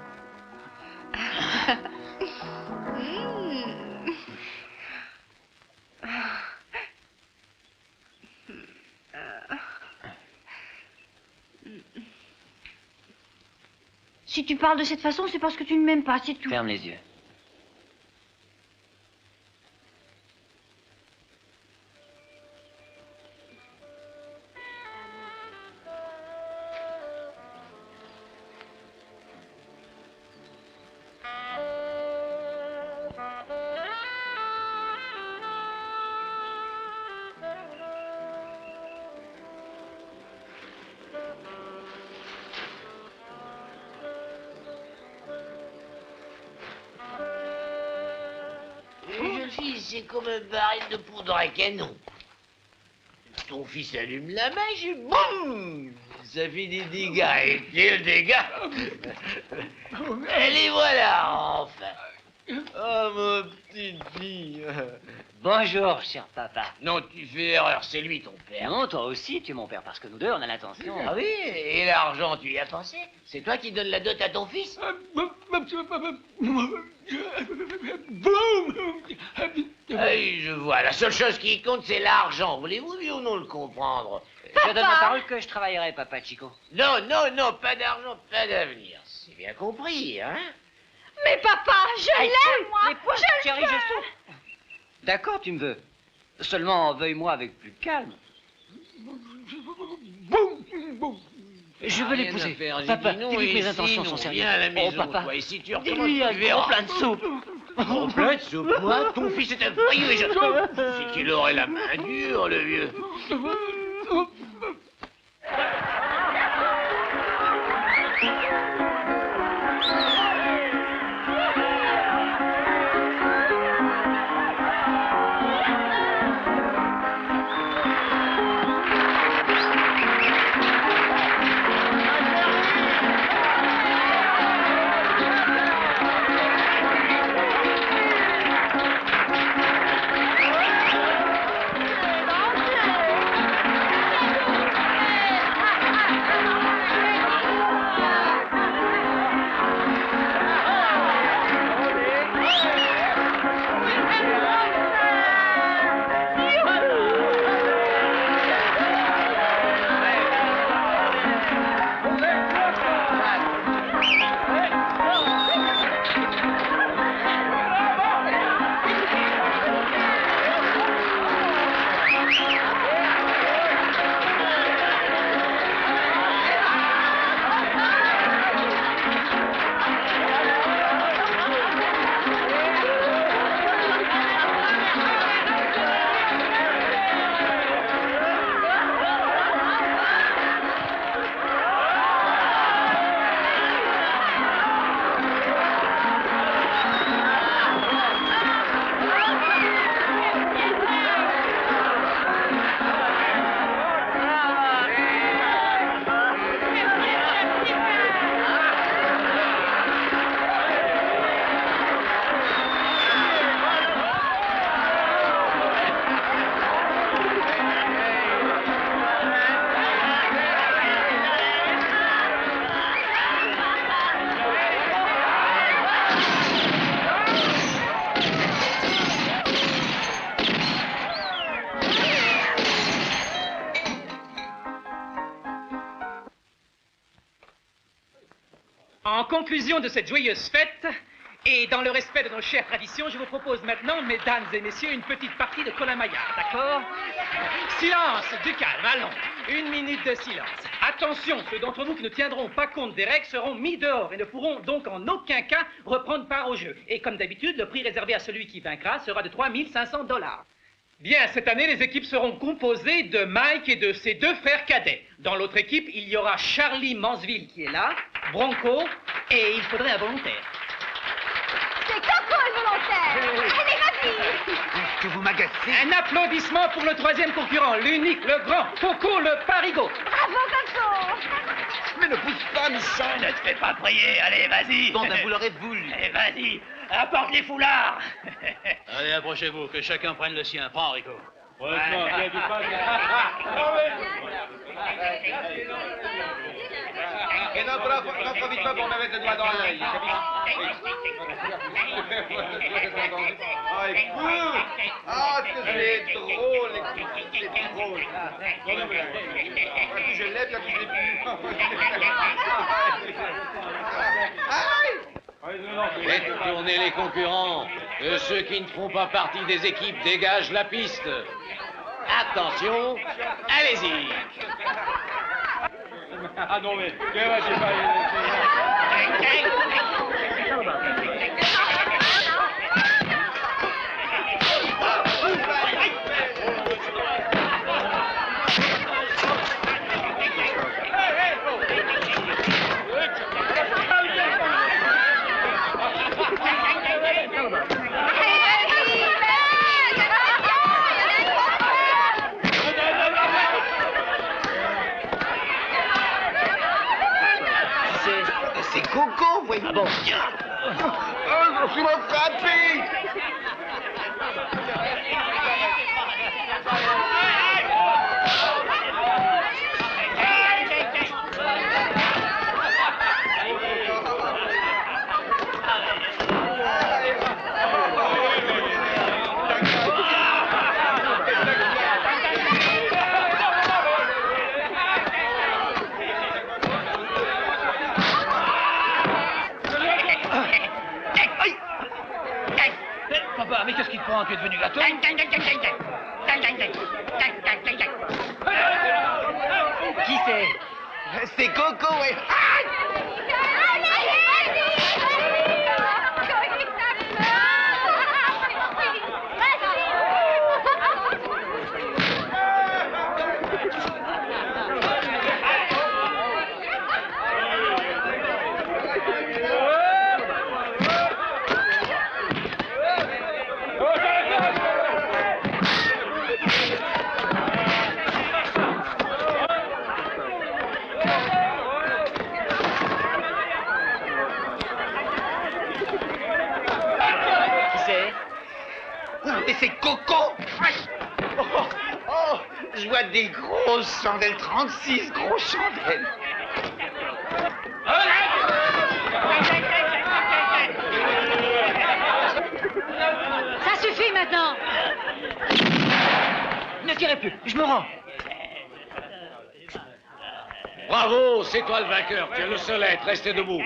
Si tu parles de cette façon, c'est parce que tu ne m'aimes pas, c'est tout. Ferme les yeux. C'est comme un baril de poudre à canon. Ton fils allume la mèche et boum, ça fait des dégâts. Et quels dégâts! Et les voilà, enfin. Oh, ma petite fille. Bonjour, cher papa. Non, tu fais erreur, c'est lui ton père. Non, toi aussi, tu es mon père, parce que nous deux, on a l'intention. Ah oui, et l'argent, tu y as pensé? C'est toi qui donnes la dot à ton fils? Hey, je vois, la seule chose qui compte, c'est l'argent. Voulez-vous oui ou non le comprendre? Je donne ma parole que je travaillerai, papa Chico. Non, non, non, pas d'argent, pas d'avenir. C'est bien compris, hein? Mais papa, je l'aime, moi. Chérie, je souffre. D'accord, tu me veux. Seulement, veuille-moi avec plus de calme. Je veux l'épouser. Papa, dis-lui que mes intentions sont sérieuses. Viens à la maison, papa. toi, et si tu Dis-lui recommences, un tu verras. gros plein de soupe. En plein de soupe, moi? Ton fils est un voyou et je... C'est qu'il aurait la main dure, le vieux. conclusion de cette joyeuse fête, et dans le respect de nos chères traditions, je vous propose maintenant, mesdames et messieurs, une petite partie de colin-maillard, d'accord? Silence, du calme, allons. 1 minute de silence. Attention, ceux d'entre vous qui ne tiendront pas compte des règles seront mis dehors et ne pourront donc en aucun cas reprendre part au jeu. Et comme d'habitude, le prix réservé à celui qui vaincra sera de 3 500 $. Bien, cette année, les équipes seront composées de Mike et de ses 2 frères cadets. Dans l'autre équipe, il y aura Charlie Mansville qui est là, Bronco, et il faudrait un volontaire. C'est Coco le volontaire. Elle est ravie. Est-ce que vous m'agacez? Un applaudissement pour le 3e concurrent, l'unique, le grand, Coco le Parigot. Bravo, Coco. Mais ne pousse pas, Michel. Ne te fais pas prier, allez, vas-y. Bon, ben, vous l'aurez voulu. Allez, vas-y, apporte les foulards. Allez, approchez-vous, que chacun prenne le sien. Prends, Rico. Et n'en profite pas pour me mettre le doigt dans l'œil. Ah, écoute! Ah, que c'est drôle, c'est drôle. Plus je l'ai, plus je l'ai plus. Faites tourner les concurrents. Ceux qui ne font pas partie des équipes dégagent la piste. Attention, allez-y. Ah non, mais j'ai pas... C'est Coco, voyons. Ah bon? Oh, je m'en frappé. Papa, mais qu'est-ce qu'il te prend? Tu es devenu gâteau? Qui c'est? C'est Coco, oui. Mais c'est Coco! Oh, je vois des grosses chandelles, 36 grosses chandelles. Ça suffit maintenant. Ne tirez plus, je me rends. Bravo, c'est toi le vainqueur. Tu es le seul à être resté debout.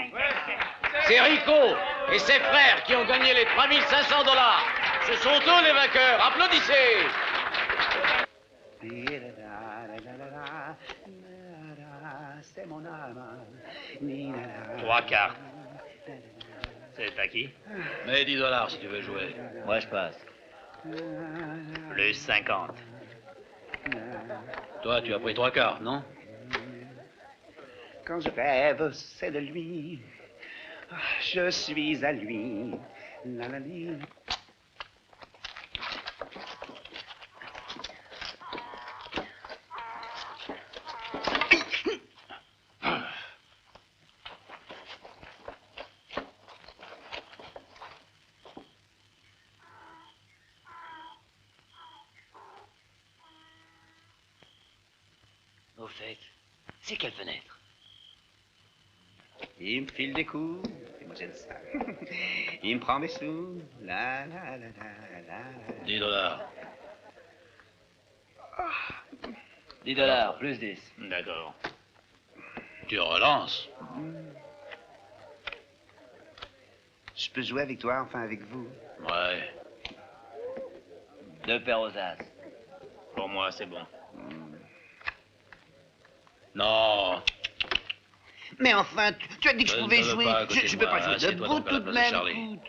C'est Rico et ses frères qui ont gagné les 3 500 $. Ce sont eux les vainqueurs. Applaudissez. C'est mon âme. 3 cartes. C'est à qui? Mets 10 $ si tu veux jouer. Moi, je passe. Plus 50. Toi, tu as pris 3 cartes, non? Quand je rêve, c'est de lui. Je suis à lui. La, la, la. Au fait, c'est quelle fenêtre? Il me file des coups, et moi j'aime ça. Il me prend mes sous, la la la la la. 10 $. 10 $, plus 10. D'accord. Tu relances. Je peux jouer avec toi, enfin avec vous. Ouais. 2 paires aux as. Pour moi, c'est bon. Non. Mais enfin, tu as dit que je pouvais jouer. Je peux pas jouer Assieds-toi debout donc à la tout de place de même. Charlie.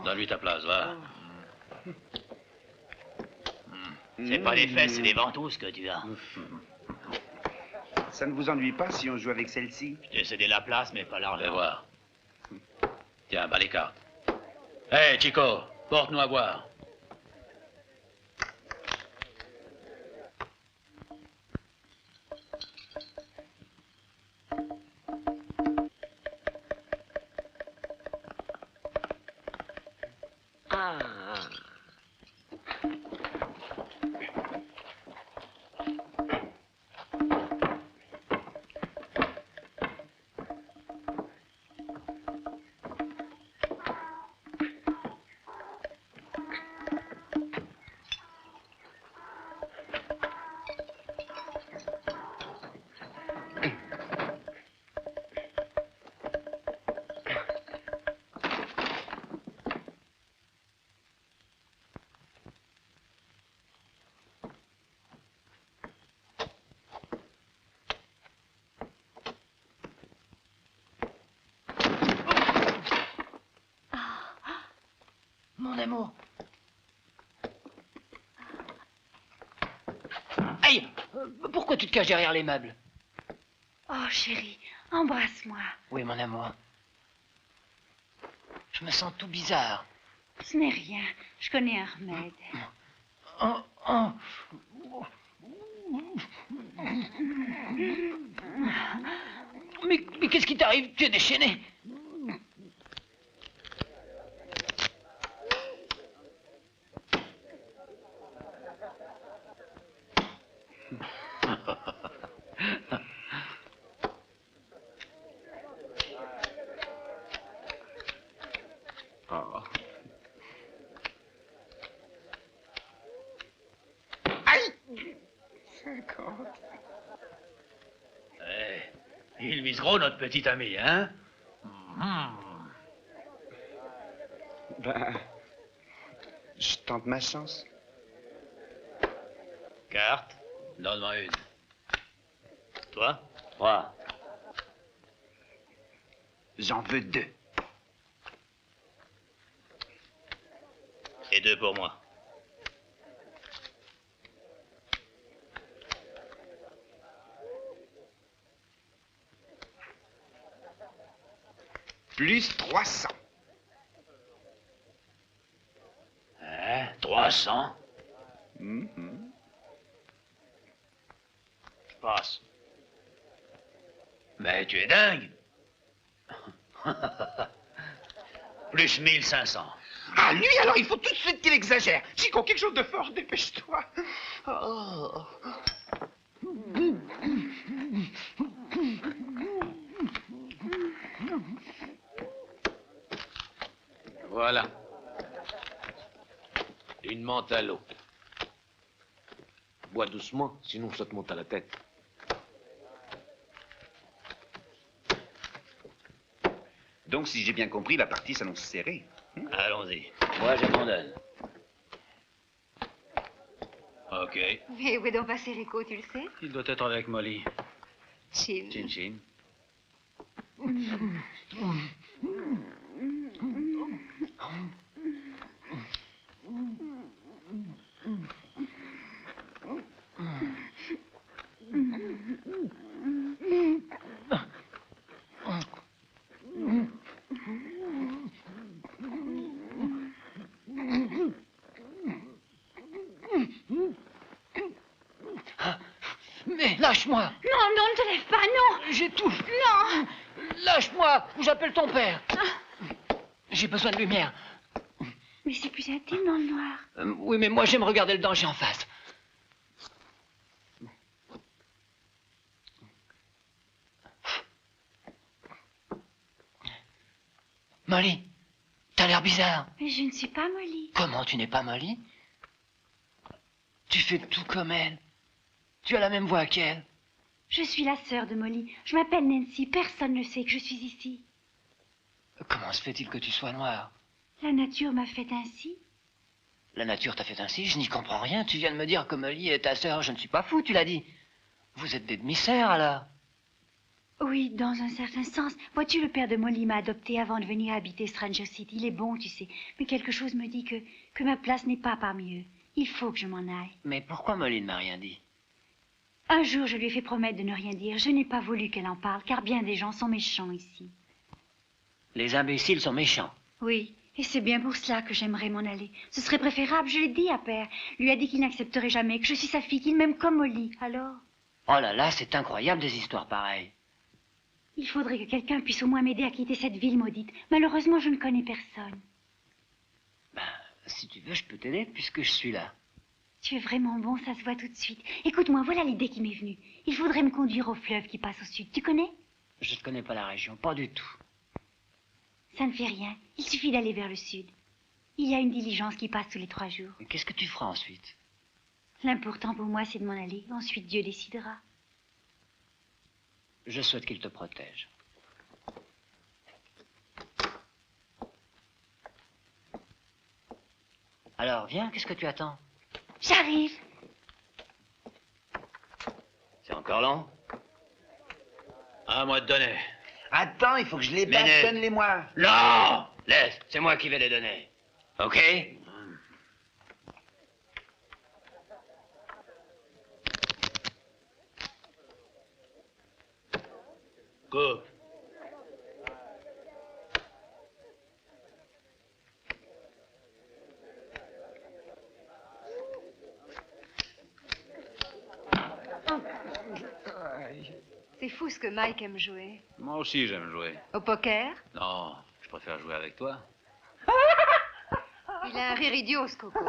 Donne-lui ta place, va. C'est pas des fesses, c'est des ventouses que tu as. Ça ne vous ennuie pas si on joue avec celle-ci? Je t'ai cédé la place, mais pas Fais l'argent. voir. Tiens, bats les cartes. Hé, Chico, porte-nous à boire. Mon amour. Aïe! Pourquoi tu te caches derrière les meubles? Oh, chérie, embrasse-moi. Oui, mon amour. Je me sens tout bizarre. Ce n'est rien. Je connais un remède. Oh, oh. Mais qu'est-ce qui t'arrive? Tu es déchaîné. Il vise gros, notre petit ami, hein? Ben, je tente ma chance. Carte? Donne-moi une. Toi? 3. J'en veux 2. Et 2 pour moi. Plus 300. Hein? 300? Mm-hmm. Je passe. Mais tu es dingue. Plus 1500. Ah, lui, alors il faut tout de suite qu'il exagère. Chico, quelque chose de fort, dépêche-toi. Oh. Voilà. Une menthe à l'eau. Bois doucement, sinon ça te monte à la tête. Donc, si j'ai bien compris, la partie s'annonce serrée. Allons-y. Moi, j'abandonne. Ok. Mais où est donc passé Rico, tu le sais? Il doit être avec Molly. Chin. Chin Chin. Mais lâche-moi. Non, non, ne te lève pas, non. J'étouffe. Non. Lâche-moi ou j'appelle ton père. J'ai besoin de lumière. Mais c'est plus intime dans le noir. Oui, mais moi j'aime regarder le danger en face. Molly, t'as l'air bizarre. Mais je ne suis pas Molly. Comment tu n'es pas Molly? Tu fais tout comme elle. Tu as la même voix qu'elle. Je suis la sœur de Molly. Je m'appelle Nancy. Personne ne sait que je suis ici. Comment se fait-il que tu sois noir? La nature m'a fait ainsi. La nature t'a fait ainsi? Je n'y comprends rien. Tu viens de me dire que Molly est ta sœur. Je ne suis pas fou, tu l'as dit. Vous êtes des demi-sœurs, alors? Oui, dans un certain sens. Vois-tu, le père de Molly m'a adopté avant de venir habiter Stranger City. Il est bon, tu sais. Mais quelque chose me dit que ma place n'est pas parmi eux. Il faut que je m'en aille. Mais pourquoi Molly ne m'a rien dit? Un jour, je lui ai fait promettre de ne rien dire. Je n'ai pas voulu qu'elle en parle, car bien des gens sont méchants ici. Les imbéciles sont méchants. Oui, et c'est bien pour cela que j'aimerais m'en aller. Ce serait préférable, je l'ai dit à père. Lui a dit qu'il n'accepterait jamais, que je suis sa fille, qu'il m'aime comme Molly. Alors? Oh là là, c'est incroyable des histoires pareilles. Il faudrait que quelqu'un puisse au moins m'aider à quitter cette ville maudite. Malheureusement, je ne connais personne. Ben, si tu veux, je peux t'aider puisque je suis là. Tu es vraiment bon, ça se voit tout de suite. Écoute-moi, voilà l'idée qui m'est venue. Il faudrait me conduire au fleuve qui passe au sud. Tu connais? Je ne connais pas la région, pas du tout. Ça ne fait rien. Il suffit d'aller vers le sud. Il y a une diligence qui passe tous les 3 jours. Mais qu'est-ce que tu feras ensuite? L'important pour moi, c'est de m'en aller. Ensuite, Dieu décidera. Je souhaite qu'il te protège. Alors, viens, qu'est-ce que tu attends? J'arrive. C'est encore long? À moi de donner. Attends, il faut que je les batte, Mais donne-les-moi. Non! Laisse, c'est moi qui vais les donner. OK? Coupe. C'est fou ce que Mike aime jouer. Moi aussi, j'aime jouer. Au poker? Non, je préfère jouer avec toi. Il a un rire idiot, ce coco.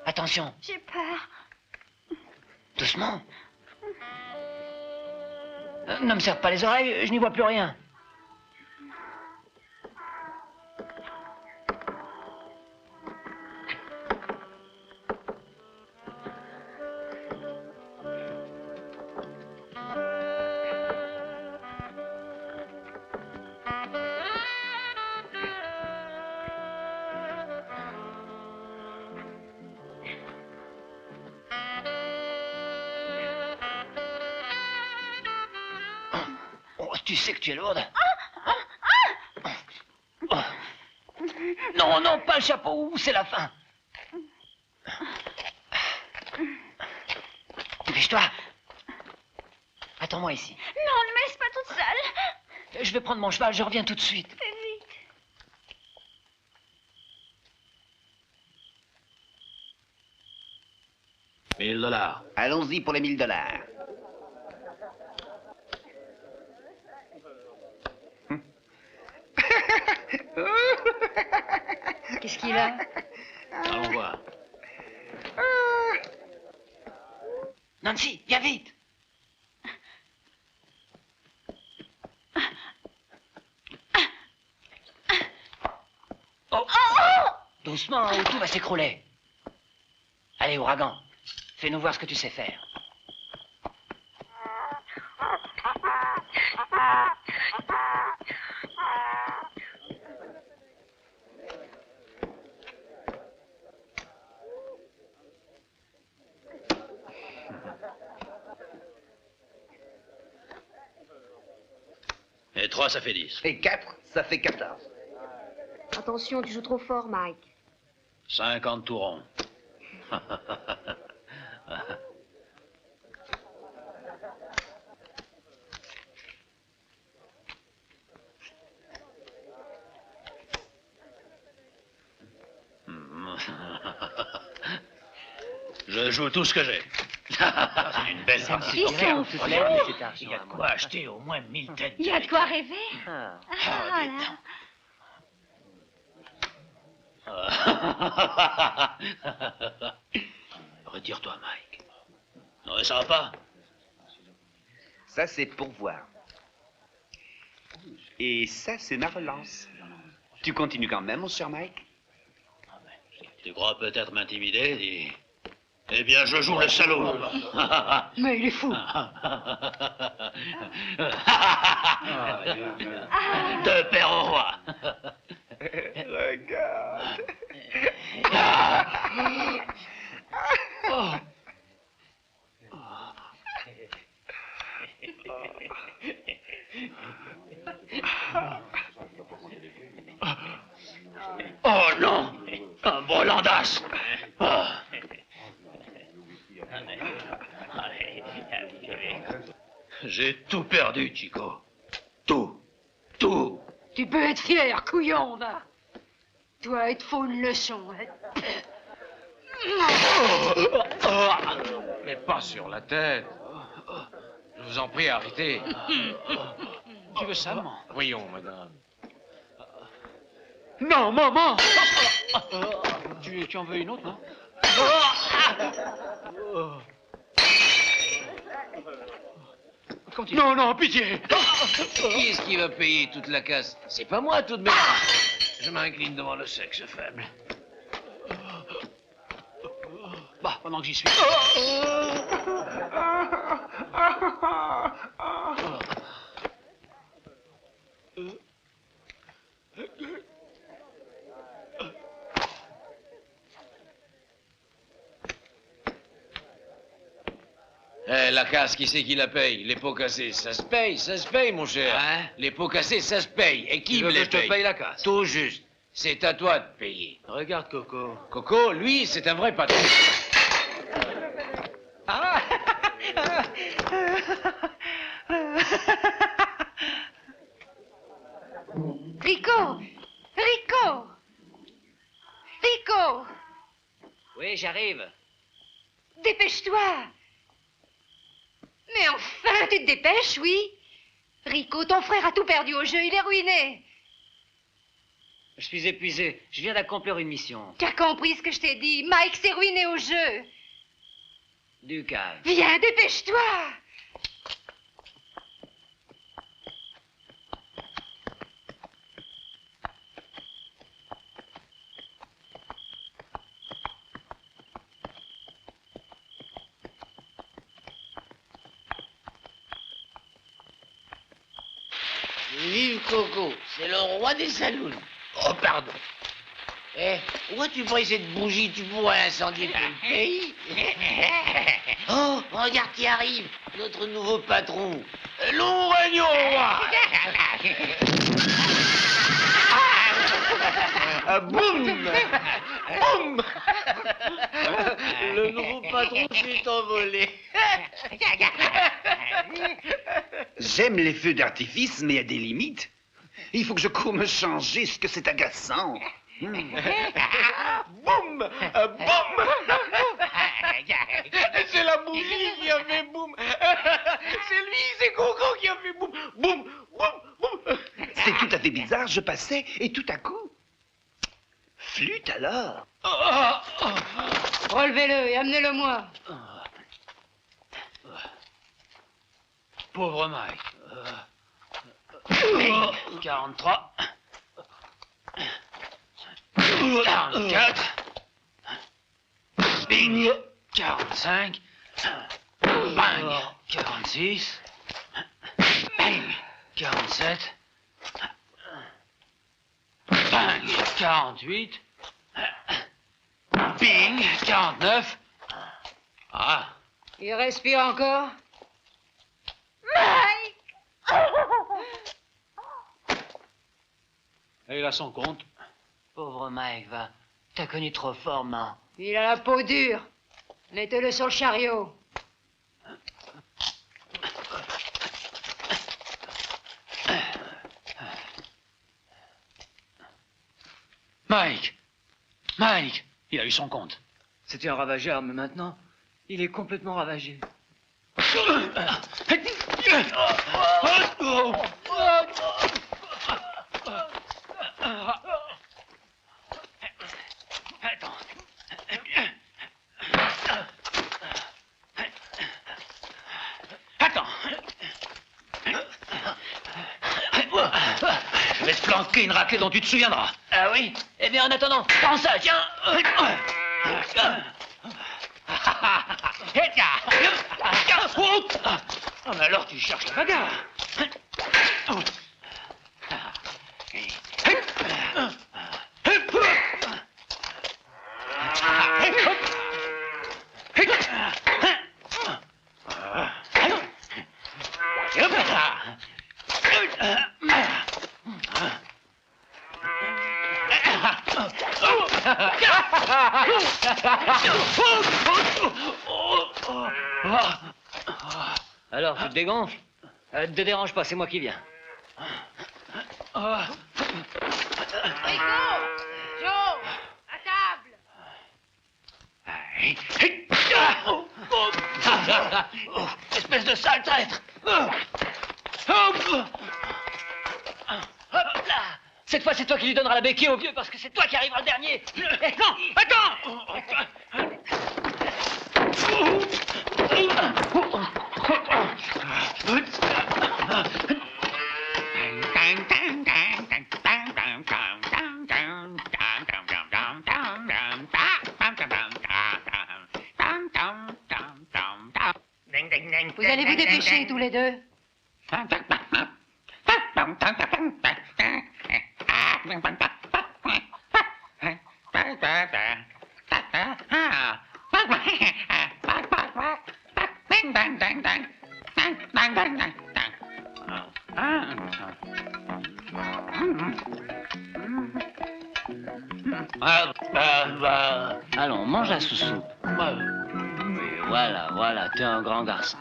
Attention, J'ai peur. doucement. Ne me serre pas les oreilles, je n'y vois plus rien. Tu sais que tu es lourde. Non, non, pas le chapeau, c'est la fin. Dépêche-toi. Attends-moi ici. Non, ne me laisse pas toute seule. Je vais prendre mon cheval, je reviens tout de suite. Fais vite. $1000. Allons-y pour les $1000. Qu'est-ce qu'il a? Allons voir. Nancy, viens vite. Oh. Doucement, ou tout va s'écrouler. Allez, ouragan, fais-nous voir ce que tu sais faire. Et 3, ça fait 10. Et 4, ça fait 14. Attention, tu joues trop fort, Mike. 50 tourons. Je joue tout ce que j'ai. C'est une belle partie. Ils sont fous. Il y a de quoi acheter au moins 1000 têtes. Il y a de quoi rêver. Ah. Voilà. Retire-toi, Mike. Non, mais ça va pas. Ça, c'est pour voir. Et ça, c'est ma relance. Tu continues quand même, mon cher Mike? Tu crois peut-être m'intimider, dis. Eh bien, je joue le salaud. Mais il est fou. De père au roi. Regarde. Oh non, un volandas. J'ai tout perdu, Chico. Tout. Tout. Tu peux être fier, couillon, va. Toi, il te faut une leçon. Mais pas sur la tête. Je vous en prie, arrêtez. Tu veux ça, maman? Voyons, madame. Non, maman. Tu en veux une autre, non? Continue. Non, non, pitié. Qui est-ce qui va payer toute la casse? C'est pas moi, tout de même. Je m'incline devant le sexe faible. Bah, pendant que j'y suis. Eh, la casse, qui c'est qui la paye? Les pots cassés, ça se paye, mon cher. Hein? Les pots cassés, ça se paye. Et qui Tu me veux que les je te paye la casse? Tout juste. C'est à toi de payer. Regarde, Coco. Coco, lui, c'est un vrai patron. Ah! Rico! Rico! Rico! Oui, j'arrive. Dépêche-toi! Mais enfin, tu te dépêches, oui? Rico, ton frère a tout perdu au jeu, il est ruiné. Je suis épuisé. Je viens d'accomplir une mission. Tu as compris ce que je t'ai dit? Mike s'est ruiné au jeu. Du calme. Viens, dépêche-toi! Vive Coco, c'est le roi des saloons. Oh, pardon. Eh, où as-tu pris cette bougie? Tu pourrais incendier tout le pays. Oh, regarde qui arrive, notre nouveau patron. Long règne au roi. Boum! Boum! Le nouveau patron s'est envolé. J'aime les feux d'artifice, mais il y a des limites. Il faut que je cours me changer, ce que c'est agaçant. Boum! Boum! C'est la bougie qui a fait boum. C'est lui, c'est Coco qui a fait boum. Boum! Boum! Boum! C'est tout à fait bizarre, je passais, et tout à coup... Flûte alors. Relevez-le et amenez-le-moi. Pauvre Mike. 43. 44. Bing. 45. Bang. 46. Bang. 47. Bang. 48. Bing. 49. Ah. Il respire encore? Mike! Et il a son compte. Pauvre Mike, va. T'as connu trop fort, man. Il a la peau dure. Mettez-le sur le chariot. Mike! Mike! Il a eu son compte. C'était un ravageur, mais maintenant, il est complètement ravagé. Attends. Attends. Je vais te planquer une raclée dont tu te souviendras. Ah oui? Eh bien, en attendant, prends ça, tiens. Oh, mais alors tu cherches la bagarre. Alors, tu te dégonfles? Te dérange pas, c'est moi qui viens. Rico! Joe! À table! Espèce de sale traître! Hop là! Cette fois, c'est toi qui lui donneras la béquille au vieux, parce que c'est toi qui arriveras le dernier. Non, attends! Vous allez vous dépêcher tous les deux. Allons, mange la sous-soupe. Oui, voilà, t'es un grand garçon.